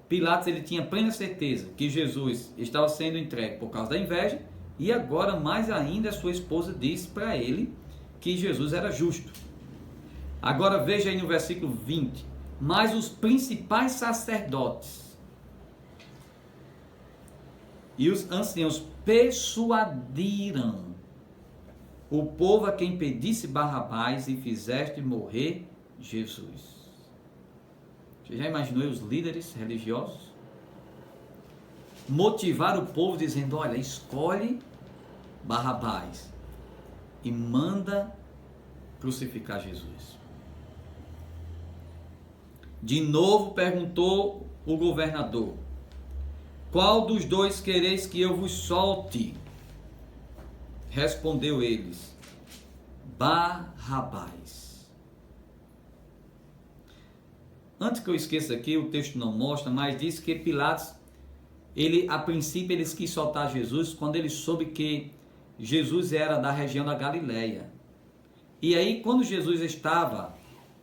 Pilatos, ele tinha plena certeza que Jesus estava sendo entregue por causa da inveja, e agora mais ainda a sua esposa disse para ele que Jesus era justo. Agora veja aí no versículo 20, mas os principais sacerdotes e os anciãos persuadiram o povo a quem pedisse Barrabás e fizeste morrer Jesus. Você já imaginou os líderes religiosos motivar o povo dizendo: olha, escolhe Barrabás e manda crucificar Jesus. De novo perguntou o governador: qual dos dois quereis que eu vos solte? Respondeu eles: Barrabás. Antes que eu esqueça aqui, o texto não mostra, mas diz que Pilatos, a princípio, ele quis soltar Jesus quando ele soube que Jesus era da região da Galileia. E aí, quando Jesus estava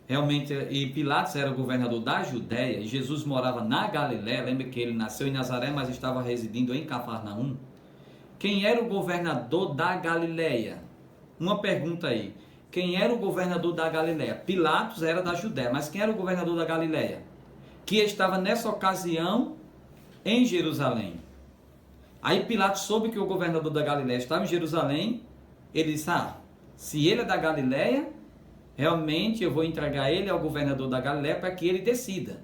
realmente, e Pilatos era o governador da Judéia, e Jesus morava na Galileia, lembra que ele nasceu em Nazaré, mas estava residindo em Cafarnaum. Quem era o governador da Galileia? Uma pergunta aí. Quem era o governador da Galileia? Pilatos era da Judéia, mas quem era o governador da Galileia? Que estava nessa ocasião em Jerusalém. Aí Pilatos soube que o governador da Galileia estava em Jerusalém. Ele disse: se ele é da Galileia, realmente eu vou entregar ele ao governador da Galileia para que ele decida.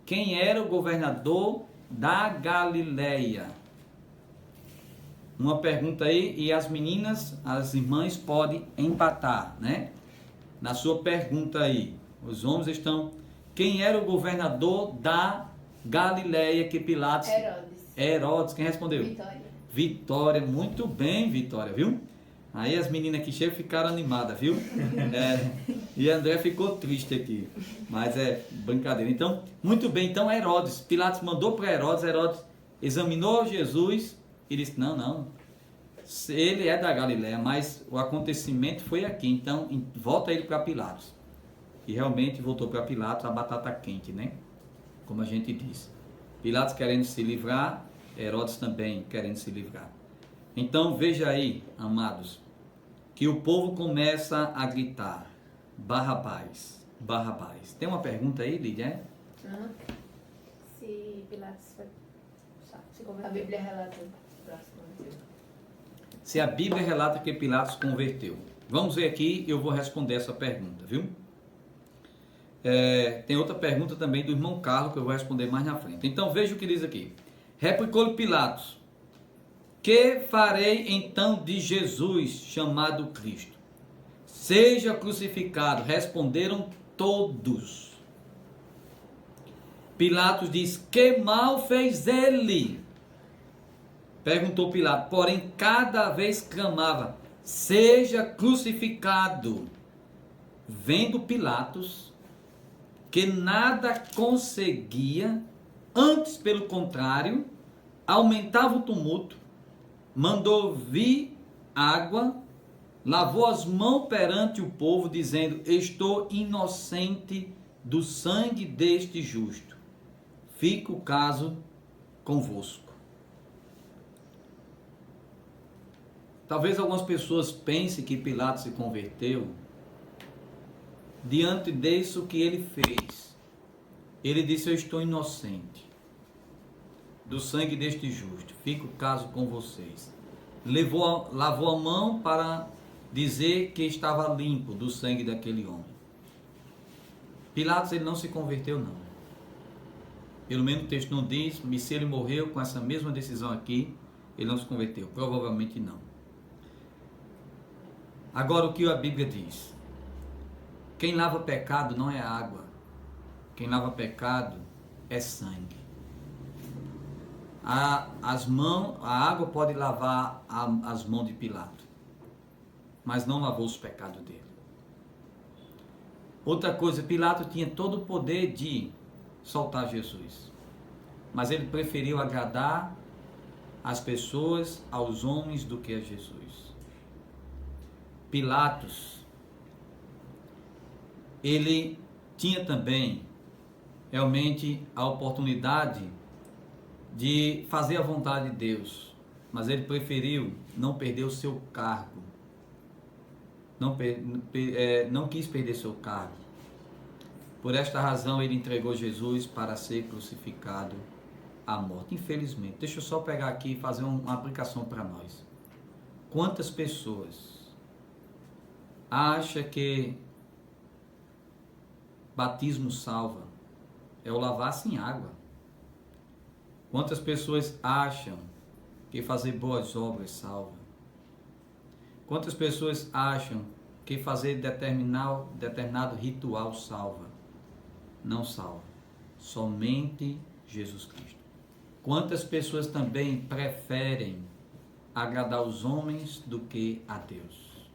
Quem era o governador da Galileia? Uma pergunta aí, e as meninas, as irmãs podem empatar, né? Na sua pergunta aí, os homens estão... Quem era o governador da Galileia que Pilatos... Herodes, quem respondeu? Vitória, muito bem, Vitória, viu? Aí as meninas que chegam ficaram animadas, viu? E André ficou triste aqui, mas é brincadeira. Então, muito bem, então Herodes, Pilatos mandou para Herodes, Herodes examinou Jesus e disse: não, ele é da Galileia, mas o acontecimento foi aqui, então volta ele para Pilatos. E realmente voltou para Pilatos a batata quente, né? Como a gente diz. Pilatos querendo se livrar, Herodes também querendo se livrar. Então veja aí, amados, que o povo começa a gritar: Barrabás, Barrabás. Tem uma pergunta aí, Lídia? Se Pilatos se converteu. A Bíblia relata. Se a Bíblia relata que Pilatos converteu. Vamos ver aqui, eu vou responder essa pergunta, viu? Tem outra pergunta também do irmão Carlos que eu vou responder mais na frente. Então veja o que diz aqui. Replicou-lhe Pilatos: que farei então de Jesus chamado Cristo? Seja crucificado. Responderam todos. Pilatos diz: que mal fez ele? Perguntou Pilatos, porém cada vez clamava, seja crucificado. Vendo Pilatos que nada conseguia, antes pelo contrário, aumentava o tumulto, mandou vir água, lavou as mãos perante o povo, dizendo, estou inocente do sangue deste justo. Fica o caso convosco. Talvez algumas pessoas pensem que Pilatos se converteu diante disso que ele fez. Ele disse, eu estou inocente do sangue deste justo. Fica o caso com vocês. Lavou a mão para dizer que estava limpo do sangue daquele homem. Pilatos ele não se converteu não. Pelo menos o texto não diz, mas se ele morreu com essa mesma decisão aqui, ele não se converteu. Provavelmente não. Agora o que a Bíblia diz? Quem lava pecado não é água. Quem lava pecado é sangue. A água pode lavar as mãos de Pilatos, mas não lavou os pecados dele. Outra coisa, Pilatos tinha todo o poder de soltar Jesus, mas ele preferiu agradar as pessoas, aos homens, do que a Jesus. Pilatos, ele tinha também realmente a oportunidade de fazer a vontade de Deus, mas ele preferiu não perder o seu cargo, não quis perder seu cargo. Por esta razão ele entregou Jesus para ser crucificado à morte, infelizmente. Deixa eu só pegar aqui e fazer uma aplicação para nós. Quantas pessoas acham que batismo salva? É o lavar-se em água. Quantas pessoas acham que fazer boas obras salva? Quantas pessoas acham que fazer determinado ritual salva? Não salva. Somente Jesus Cristo. Quantas pessoas também preferem agradar os homens do que a Deus?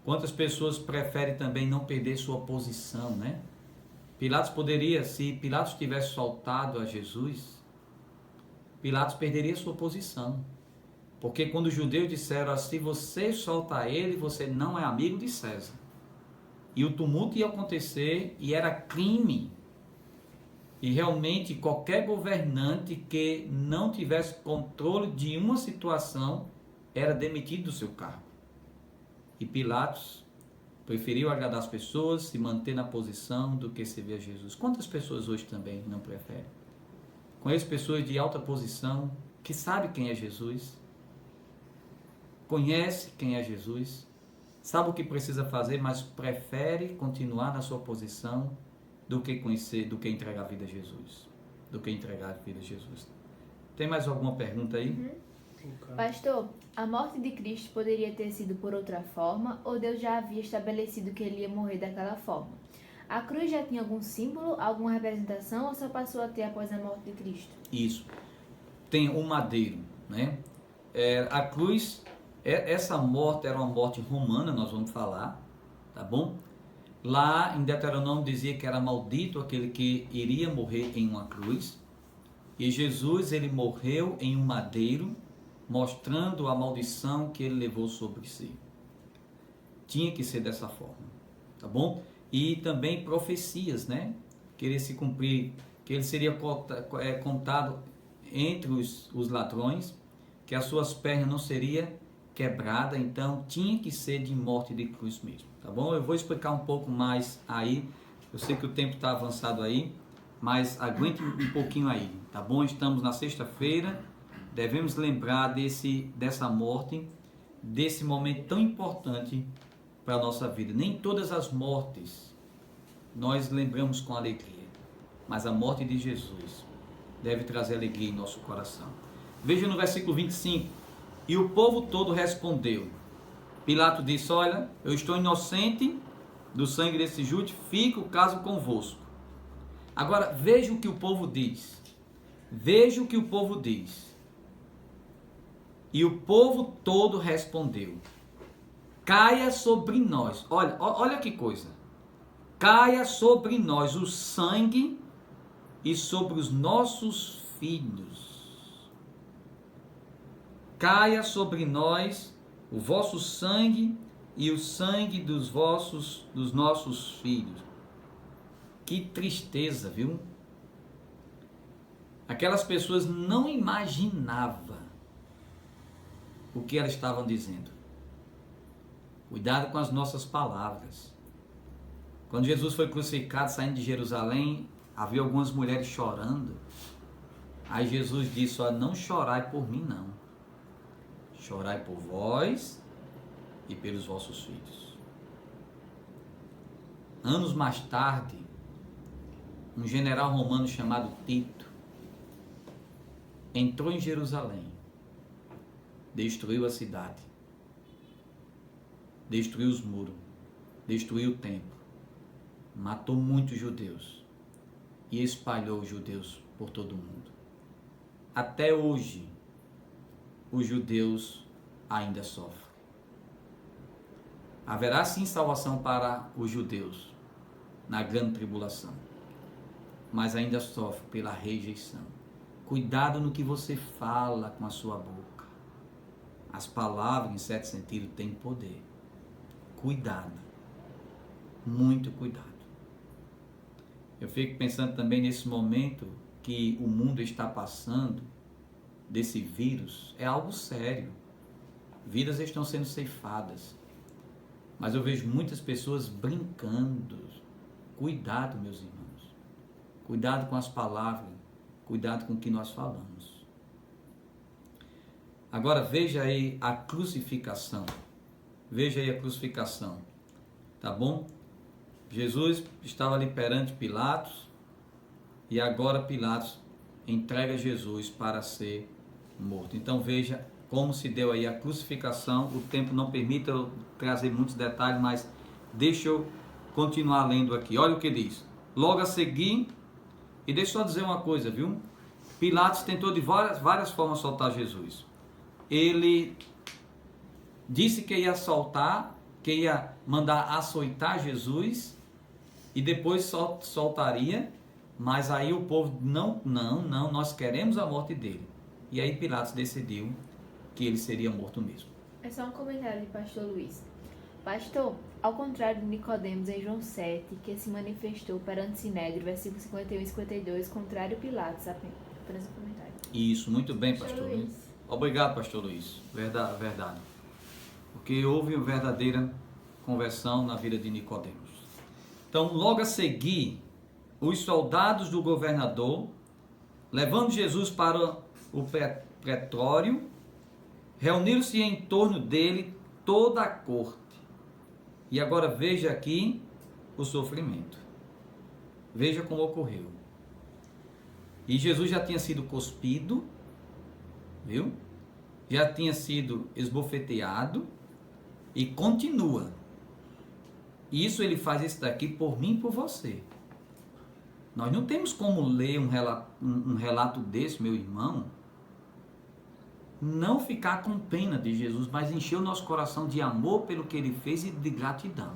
Quantas pessoas preferem também não perder sua posição, né? Pilatos poderia, se Pilatos tivesse soltado a Jesus, Pilatos perderia sua posição. Porque quando os judeus disseram, se você soltar ele, você não é amigo de César. E o tumulto ia acontecer e era crime. E realmente qualquer governante que não tivesse controle de uma situação era demitido do seu cargo. E Pilatos preferiu agradar as pessoas, se manter na posição do que servir a Jesus. Quantas pessoas hoje também não preferem? Conheço pessoas de alta posição que sabem quem é Jesus, conhece quem é Jesus, sabe o que precisa fazer, mas prefere continuar na sua posição do que conhecer, do que entregar a vida a Jesus. Do que entregar a vida a Jesus. Tem mais alguma pergunta aí? Pastor, a morte de Cristo poderia ter sido por outra forma ou Deus já havia estabelecido que ele ia morrer daquela forma? A cruz já tinha algum símbolo, alguma representação ou só passou a ter após a morte de Cristo? Isso. Tem um madeiro, né? A cruz, essa morte era uma morte romana, nós vamos falar, tá bom? Lá em Deuteronômio dizia que era maldito aquele que iria morrer em uma cruz. E Jesus, ele morreu em um madeiro, mostrando a maldição que ele levou sobre si. Tinha que ser dessa forma, tá bom? E também profecias, né? Que ele se cumprir, que ele seria contado entre os ladrões, que as suas pernas não seriam quebradas, então tinha que ser de morte de cruz mesmo, tá bom? Eu vou explicar um pouco mais aí, eu sei que o tempo está avançado aí, mas aguente um pouquinho aí, tá bom? Estamos na sexta-feira, devemos lembrar dessa morte, desse momento tão importante para a nossa vida. Nem todas as mortes nós lembramos com alegria, mas a morte de Jesus deve trazer alegria em nosso coração. Veja no versículo 25, e o povo todo respondeu. Pilatos disse, olha, eu estou inocente do sangue desse justo, fica o caso convosco. Agora, veja o que o povo diz. Veja o que o povo diz. E o povo todo respondeu: caia sobre nós. Olha que coisa. Caia sobre nós o sangue e sobre os nossos filhos. Caia sobre nós o vosso sangue e o sangue dos nossos filhos. Que tristeza, viu? Aquelas pessoas não imaginavam o que elas estavam dizendo. Cuidado com as nossas palavras. Quando Jesus foi crucificado, saindo de Jerusalém, havia algumas mulheres chorando. Aí Jesus disse: ó, não chorai por mim, não. Chorai por vós e pelos vossos filhos. Anos mais tarde, um general romano chamado Tito entrou em Jerusalém, destruiu a cidade, destruiu os muros, destruiu o templo, matou muitos judeus e espalhou os judeus por todo o mundo. Até hoje, os judeus ainda sofrem. Haverá sim salvação para os judeus na grande tribulação, mas ainda sofre pela rejeição. Cuidado no que você fala com a sua boca. As palavras, em certo sentido, têm poder. Cuidado. Muito cuidado. Eu fico pensando também nesse momento que o mundo está passando desse vírus. É algo sério. Vidas estão sendo ceifadas. Mas eu vejo muitas pessoas brincando. Cuidado, meus irmãos. Cuidado com as palavras. Cuidado com o que nós falamos. Agora veja aí a crucificação. Veja aí a crucificação. Tá bom? Jesus estava ali perante Pilatos. E agora Pilatos entrega Jesus para ser morto. Então veja como se deu aí a crucificação. O tempo não permite eu trazer muitos detalhes, mas deixa eu continuar lendo aqui. Olha o que diz. Logo a seguir, e deixa eu só dizer uma coisa, viu? Pilatos tentou de várias formas soltar Jesus. Ele disse que ia soltar, que ia mandar açoitar Jesus e depois soltaria, mas aí o povo, não, nós queremos a morte dele. E aí Pilatos decidiu que ele seria morto mesmo. É só um comentário de pastor Luiz. Pastor, ao contrário de Nicodemos em João 7, que se manifestou perante o Sinédrio, versículos 51 e 52, contrário a Pilatos, apenas um comentário. Isso, muito bem, pastor Luiz. Obrigado, pastor Luiz. Verdade. Porque houve uma verdadeira conversão na vida de Nicodemos. Então, logo a seguir, os soldados do governador, levando Jesus para o pretório, reuniram-se em torno dele toda a corte. E agora veja aqui o sofrimento. Veja como ocorreu. E Jesus já tinha sido cuspido, viu? Já tinha sido esbofeteado e continua. E isso ele faz isso daqui por mim e por você. Nós não temos como ler um relato desse, meu irmão, não ficar com pena de Jesus, mas encher o nosso coração de amor pelo que ele fez e de gratidão.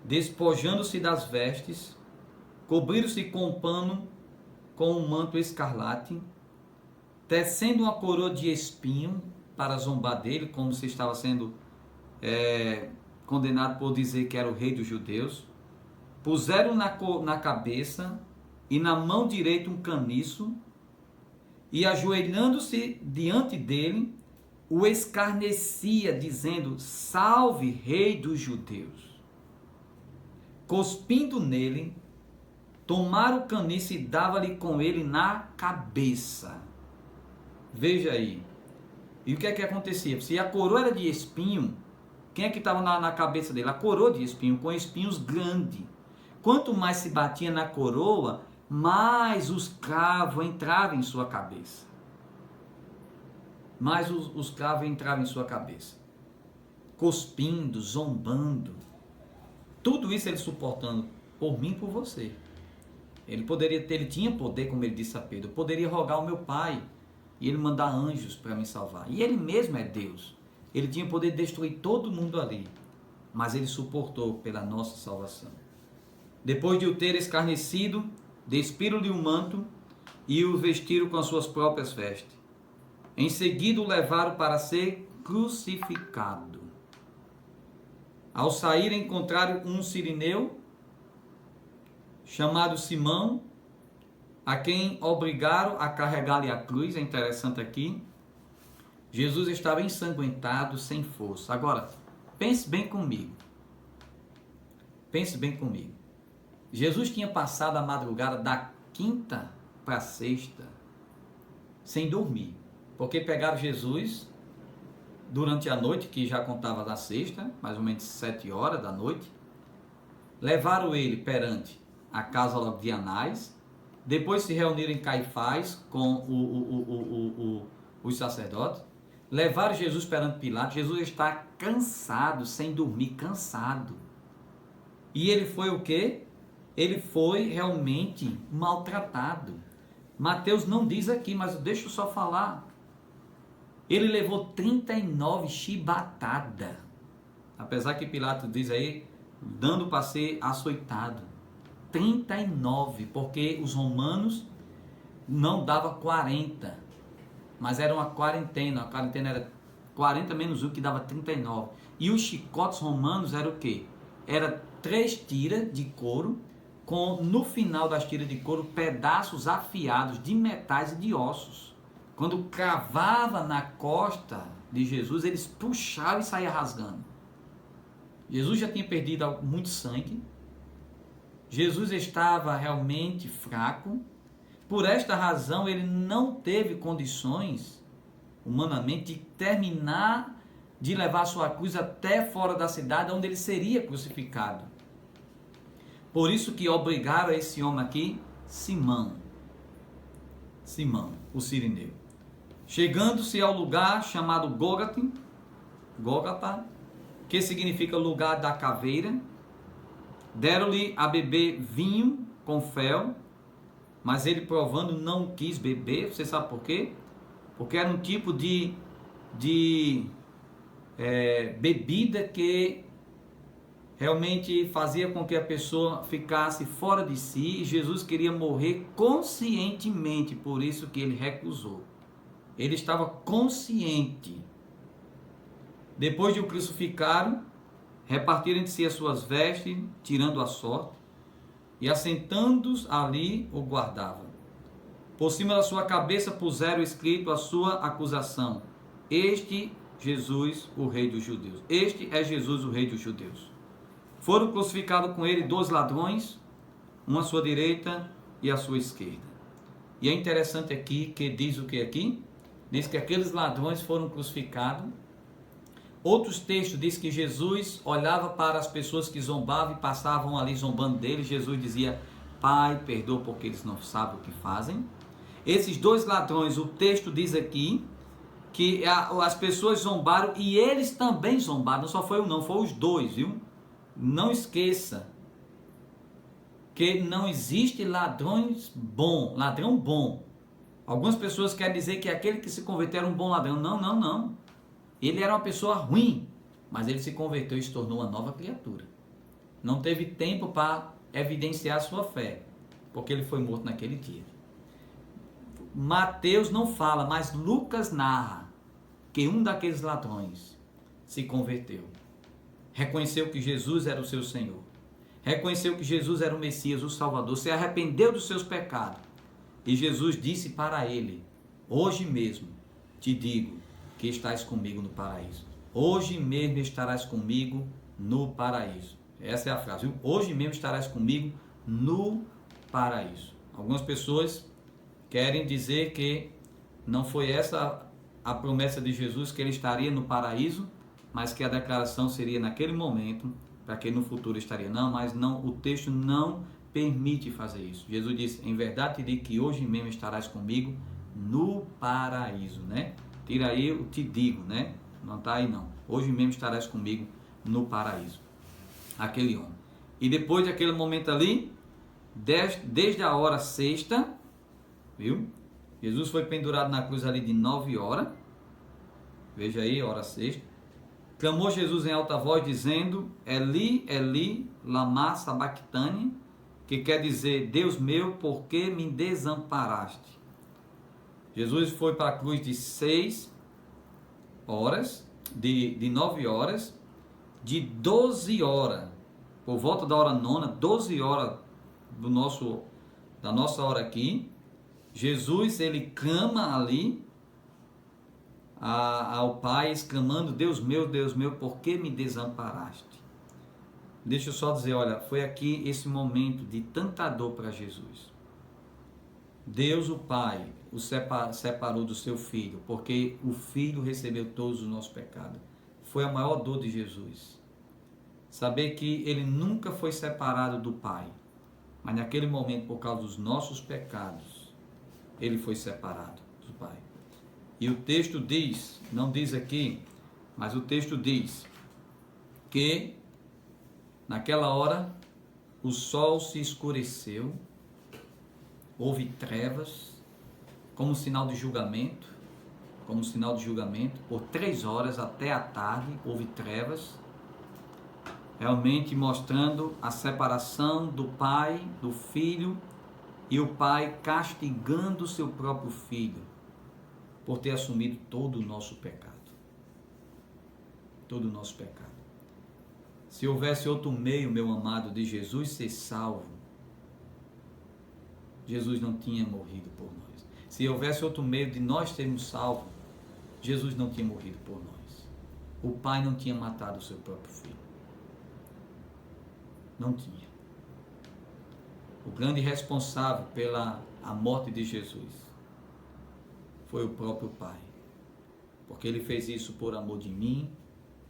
Despojando-se das vestes, cobriram-se com um pano, com um manto escarlate, tecendo uma coroa de espinho para zombar dele, como se estava sendo condenado por dizer que era o rei dos judeus. Puseram na cabeça e na mão direita um caniço, e ajoelhando-se diante dele, o escarnecia, dizendo: salve, rei dos judeus. Cuspindo nele, tomaram o caniço e dava-lhe com ele na cabeça. Veja aí. E o que é que acontecia? Se a coroa era de espinho, quem é que estava na cabeça dele? A coroa de espinho, com espinhos grandes. Quanto mais se batia na coroa, mais os cravos entravam em sua cabeça. Mais os cravos entravam em sua cabeça. Cuspindo, zombando. Tudo isso ele suportando por mim e por você. Ele tinha poder, como ele disse a Pedro. Eu poderia rogar ao meu pai e ele mandar anjos para me salvar. E ele mesmo é Deus. Ele tinha poder de destruir todo mundo ali, mas ele suportou pela nossa salvação. Depois de o ter escarnecido, despiram-lhe um manto e o vestiram com as suas próprias vestes. Em seguida o levaram para ser crucificado. Ao sair, encontraram um cirineu chamado Simão, a quem obrigaram a carregar-lhe a cruz. É interessante aqui. Jesus estava ensanguentado, sem força. Agora, pense bem comigo. Pense bem comigo. Jesus tinha passado a madrugada da quinta para a sexta sem dormir. Porque pegaram Jesus durante a noite, que já contava da sexta, mais ou menos 7 horas da noite. Levaram ele perante a casa logo de Anás. Depois se reuniram em Caifás com os sacerdotes. Levaram Jesus perante Pilatos. Jesus está cansado, sem dormir, cansado. E ele foi o quê? Ele foi realmente maltratado. Mateus não diz aqui, mas deixa eu só falar. Ele levou 39 chibatadas. Apesar que Pilatos diz aí, dando para ser açoitado. 39, porque os romanos não davam 40, mas era uma quarentena. A quarentena era 40 menos 1, que dava 39. E os chicotes romanos eram o quê? Era 3 tiras de couro, com no final das tiras de couro pedaços afiados de metais e de ossos. Quando cravava na costa de Jesus, eles puxavam e saíam rasgando. Jesus já tinha perdido muito sangue. Jesus estava realmente fraco. Por esta razão, ele não teve condições, humanamente, de terminar de levar sua cruz até fora da cidade, onde ele seria crucificado. Por isso que obrigaram esse homem aqui, Simão, o cirineu. Chegando-se ao lugar chamado Gólgota, que significa lugar da caveira, deram-lhe a beber vinho com fel, mas ele, provando, não quis beber. Você sabe por quê? Porque era um tipo de bebida que realmente fazia com que a pessoa ficasse fora de si. Jesus queria morrer conscientemente, por isso que ele recusou. Ele estava consciente. Depois de o crucificaram, repartiram entre si as suas vestes, tirando a sorte, e assentando-os ali, o guardavam. Por cima da sua cabeça puseram escrito a sua acusação: Este Jesus, o Rei dos Judeus. Este é Jesus, o Rei dos Judeus. Foram crucificados com ele 2 ladrões, um à sua direita e à sua esquerda. E é interessante aqui que diz o que aqui? Diz que aqueles ladrões foram crucificados. Outros textos diz que Jesus olhava para as pessoas que zombavam e passavam ali zombando dele. Jesus dizia: Pai, perdoa porque eles não sabem o que fazem. Esses 2 ladrões, o texto diz aqui que as pessoas zombaram e eles também zombaram. Não só foi um, não, foi os 2, viu? Não esqueça que não existe ladrão bom. Algumas pessoas querem dizer que aquele que se converteu era um bom ladrão. Não. Ele era uma pessoa ruim, mas ele se converteu e se tornou uma nova criatura. Não teve tempo para evidenciar sua fé, porque ele foi morto naquele dia. Mateus não fala, mas Lucas narra que um daqueles ladrões se converteu. Reconheceu que Jesus era o seu Senhor. Reconheceu que Jesus era o Messias, o Salvador. Se arrependeu dos seus pecados. E Jesus disse para ele: Hoje mesmo te digo que estás comigo no paraíso. Hoje mesmo estarás comigo no paraíso. Essa é a frase, viu? Hoje mesmo estarás comigo no paraíso. Algumas pessoas querem dizer que não foi essa a promessa de Jesus, que ele estaria no paraíso, mas que a declaração seria naquele momento, para que no futuro estaria. Não, mas não, o texto não permite fazer isso. Jesus disse: Em verdade te digo que hoje mesmo estarás comigo no paraíso, né? Tira aí o te digo, né? Não está aí não. Hoje mesmo estarás comigo no paraíso. Aquele homem. E depois daquele momento ali, desde a hora sexta, viu? Jesus foi pendurado na cruz ali de 9 horas. Veja aí, hora sexta. Clamou Jesus em alta voz, dizendo: Eli, Eli, lama sabachthani, que quer dizer: Deus meu, por que me desamparaste? Jesus foi para a cruz de 6 horas, de 9 horas, de 12 horas, por volta da hora nona, 12 horas da nossa hora aqui. Jesus, ele clama ali ao Pai, exclamando: Deus meu, por que me desamparaste? Deixa eu só dizer, olha, foi aqui esse momento de tanta dor para Jesus. Deus, o Pai, o separou do seu Filho, porque o Filho recebeu todos os nossos pecados. Foi a maior dor de Jesus. Saber que ele nunca foi separado do Pai, mas naquele momento, por causa dos nossos pecados, ele foi separado do Pai. E o texto diz, não diz aqui, mas o texto diz que naquela hora o sol se escureceu, houve trevas, como sinal de julgamento, por 3 horas até a tarde houve trevas, realmente mostrando a separação do Pai, do Filho, e o Pai castigando o seu próprio Filho por ter assumido todo o nosso pecado. Todo o nosso pecado. Se houvesse outro meio, meu amado, de Jesus ser salvo, Jesus não tinha morrido por nós. Se houvesse outro meio de nós sermos salvos, Jesus não tinha morrido por nós. O Pai não tinha matado o seu próprio Filho. Não tinha. O grande responsável pela morte de Jesus foi o próprio Pai, porque Ele fez isso por amor de mim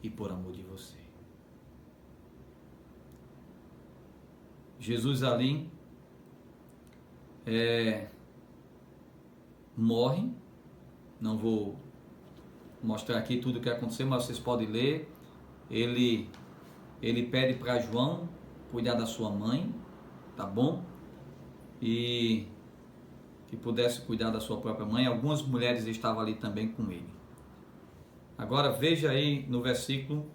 e por amor de você. Jesus ali morre. Não vou mostrar aqui tudo o que aconteceu, mas vocês podem ler. Ele pede para João cuidar da sua mãe, tá bom? E que pudesse cuidar da sua própria mãe. Algumas mulheres estavam ali também com ele. Agora veja aí no versículo,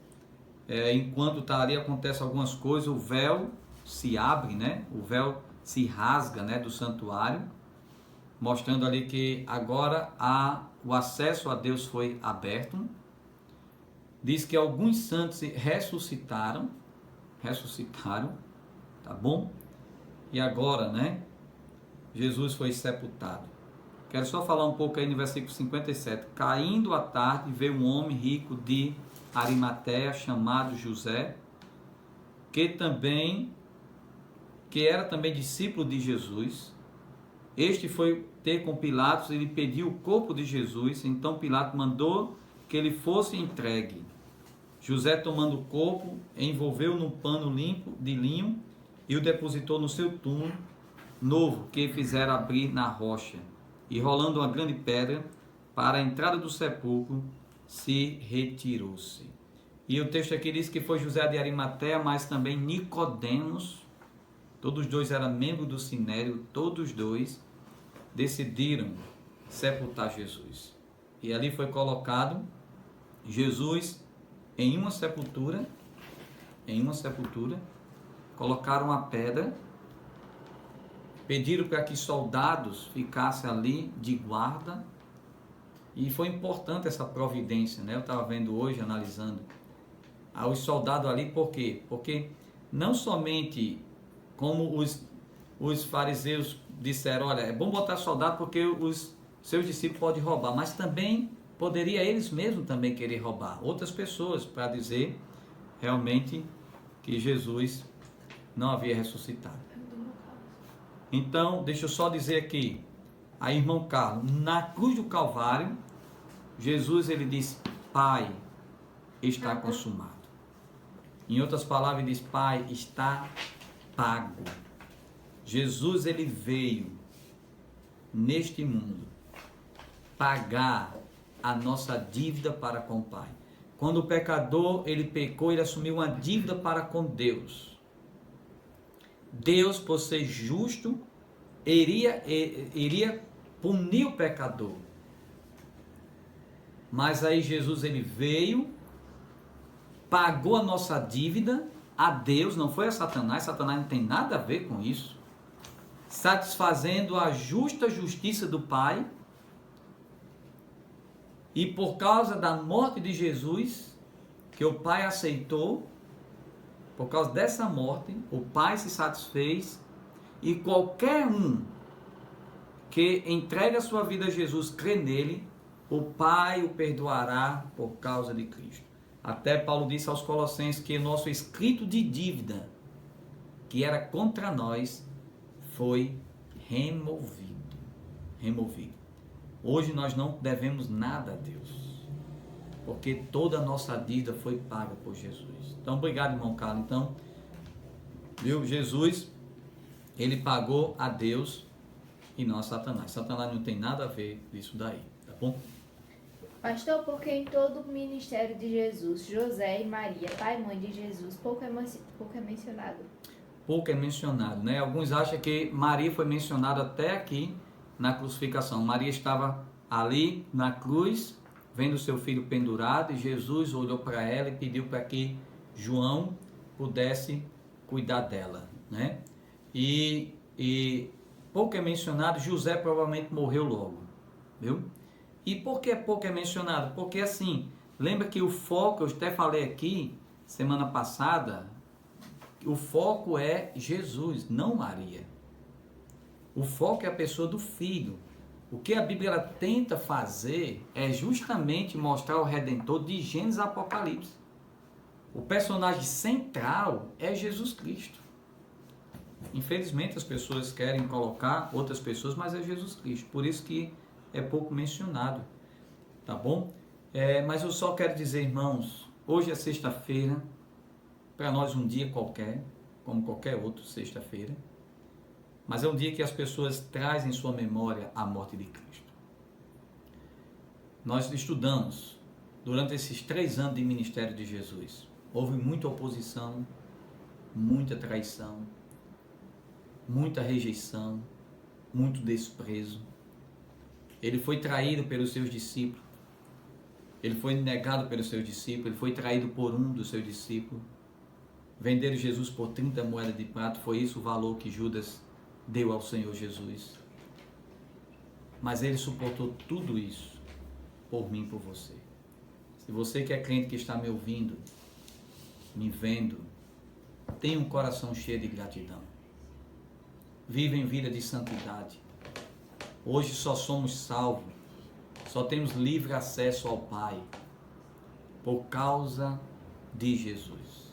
enquanto está ali, acontece algumas coisas, o véu se abre, né? O véu se rasga, né, do santuário, mostrando ali que agora o acesso a Deus foi aberto. Diz que alguns santos ressuscitaram, tá bom? E agora, né, Jesus foi sepultado. Quero só falar um pouco aí no versículo 57. Caindo a tarde, veio um homem rico de Arimateia, chamado José, que era também discípulo de Jesus. Este foi ter com Pilatos, ele pediu o corpo de Jesus, então Pilatos mandou que ele fosse entregue. José, tomando o corpo, envolveu num pano limpo de linho e o depositou no seu túmulo novo, que fizeram abrir na rocha, e rolando uma grande pedra para a entrada do sepulcro, se retirou-se. E o texto aqui diz que foi José de Arimateia, mas também Nicodemos, todos dois eram membros do Sinédrio, todos dois decidiram sepultar Jesus. E ali foi colocado Jesus em uma sepultura, colocaram a pedra, pediram para que soldados ficassem ali de guarda, e foi importante essa providência, né? Eu estava vendo hoje, analisando, os soldados ali, por quê? Porque não somente como os fariseus disseram, olha, é bom botar soldado porque os seus discípulos podem roubar, mas também poderia eles mesmos também querer roubar outras pessoas, para dizer realmente que Jesus não havia ressuscitado. Então, deixa eu só dizer aqui, a irmão Carlos, na cruz do Calvário, Jesus, ele disse: Pai, está consumado. Em outras palavras, ele diz: Pai, está pago. Jesus, ele veio neste mundo pagar a nossa dívida para com o Pai. Quando o pecador, ele pecou, ele assumiu uma dívida para com Deus. Deus, por ser justo, iria punir o pecador. Mas aí Jesus ele veio, pagou a nossa dívida a Deus, não foi a Satanás. Satanás não tem nada a ver com isso. Satisfazendo a justa justiça do Pai. E por causa da morte de Jesus, que o Pai aceitou, por causa dessa morte, o Pai se satisfez. E qualquer um que entregue a sua vida a Jesus, crê nele, o Pai o perdoará por causa de Cristo. Até Paulo disse aos Colossenses que o nosso escrito de dívida, que era contra nós, foi removido. Hoje nós não devemos nada a Deus, porque toda a nossa dívida foi paga por Jesus. Então, obrigado, irmão Carlos. Então, viu, Jesus, ele pagou a Deus e não a Satanás. Satanás não tem nada a ver isso daí, tá bom? Pastor, porque em todo o ministério de Jesus, José e Maria, pai e mãe de Jesus, pouco é mencionado. Pouco é mencionado, né? Alguns acham que Maria foi mencionada até aqui na crucificação. Maria estava ali na cruz, vendo seu filho pendurado, e Jesus olhou para ela e pediu para que João pudesse cuidar dela, né? E pouco é mencionado. José provavelmente morreu logo, viu? E por que pouco é mencionado? Porque assim, lembra que o foco, eu até falei aqui semana passada, o foco é Jesus, não Maria. O foco é a pessoa do Filho. O que a Bíblia ela tenta fazer é justamente mostrar o Redentor de Gênesis a Apocalipse. O personagem central é Jesus Cristo. Infelizmente as pessoas querem colocar outras pessoas, mas é Jesus Cristo. Por isso que é pouco mencionado, tá bom? Mas eu só quero dizer, irmãos, hoje é sexta-feira, para nós um dia qualquer, como qualquer outro sexta-feira, mas é um dia que as pessoas trazem em sua memória a morte de Cristo. Nós estudamos, durante esses 3 anos de ministério de Jesus, houve muita oposição, muita traição, muita rejeição, muito desprezo. Ele foi traído pelos seus discípulos, ele foi negado pelos seus discípulos, ele foi traído por um dos seus discípulos. Venderam Jesus por 30 moedas de prata, foi isso o valor que Judas deu ao Senhor Jesus. Mas ele suportou tudo isso por mim e por você. Se você que é crente, que está me ouvindo, me vendo, tem um coração cheio de gratidão. Vive em vida de santidade. Hoje só somos salvos, só temos livre acesso ao Pai por causa de Jesus.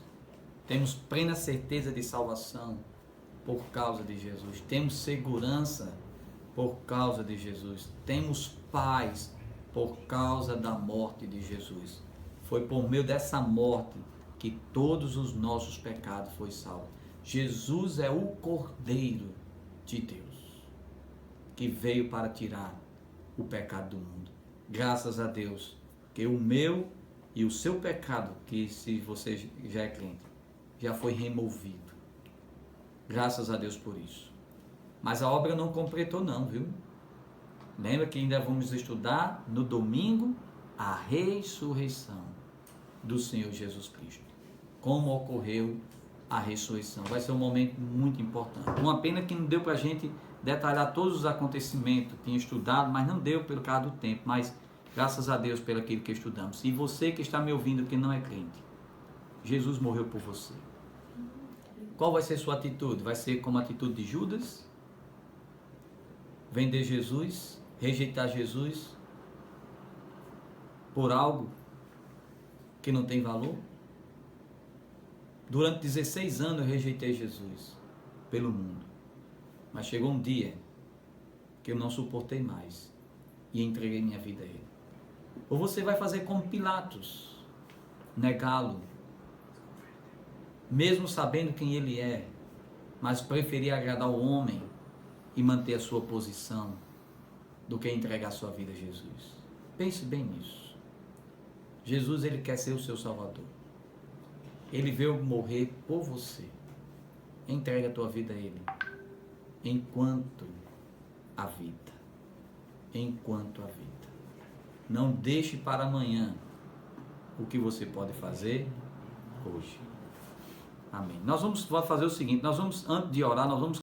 Temos plena certeza de salvação por causa de Jesus. Temos segurança por causa de Jesus. Temos paz por causa da morte de Jesus. Foi por meio dessa morte que todos os nossos pecados foram salvos. Jesus é o Cordeiro de Deus, que veio para tirar o pecado do mundo. Graças a Deus, que o meu e o seu pecado, que se você já é crente, já foi removido. Graças a Deus por isso. Mas a obra não completou não, viu? Lembra que ainda vamos estudar no domingo a ressurreição do Senhor Jesus Cristo. Como ocorreu a ressurreição. Vai ser um momento muito importante. Uma pena que não deu para a gente detalhar todos os acontecimentos. Tinha estudado, mas não deu pelo causa do tempo. Mas graças a Deus pelo aquilo que estudamos. E você que está me ouvindo que não é crente, Jesus morreu por você. Qual vai ser sua atitude? Vai ser como a atitude de Judas? Vender Jesus? Rejeitar Jesus? Por algo que não tem valor? Durante 16 anos eu rejeitei Jesus pelo mundo. Mas chegou um dia que eu não suportei mais e entreguei minha vida a Ele. Ou você vai fazer como Pilatos, negá-lo, mesmo sabendo quem Ele é, mas preferir agradar o homem e manter a sua posição do que entregar sua vida a Jesus. Pense bem nisso. Jesus, Ele quer ser o seu Salvador. Ele veio morrer por você. Entrega a tua vida a Ele enquanto a vida. enquanto há vida. Não deixe para amanhã o que você pode fazer hoje. Amém. Nós vamos fazer o seguinte, antes de orar, nós vamos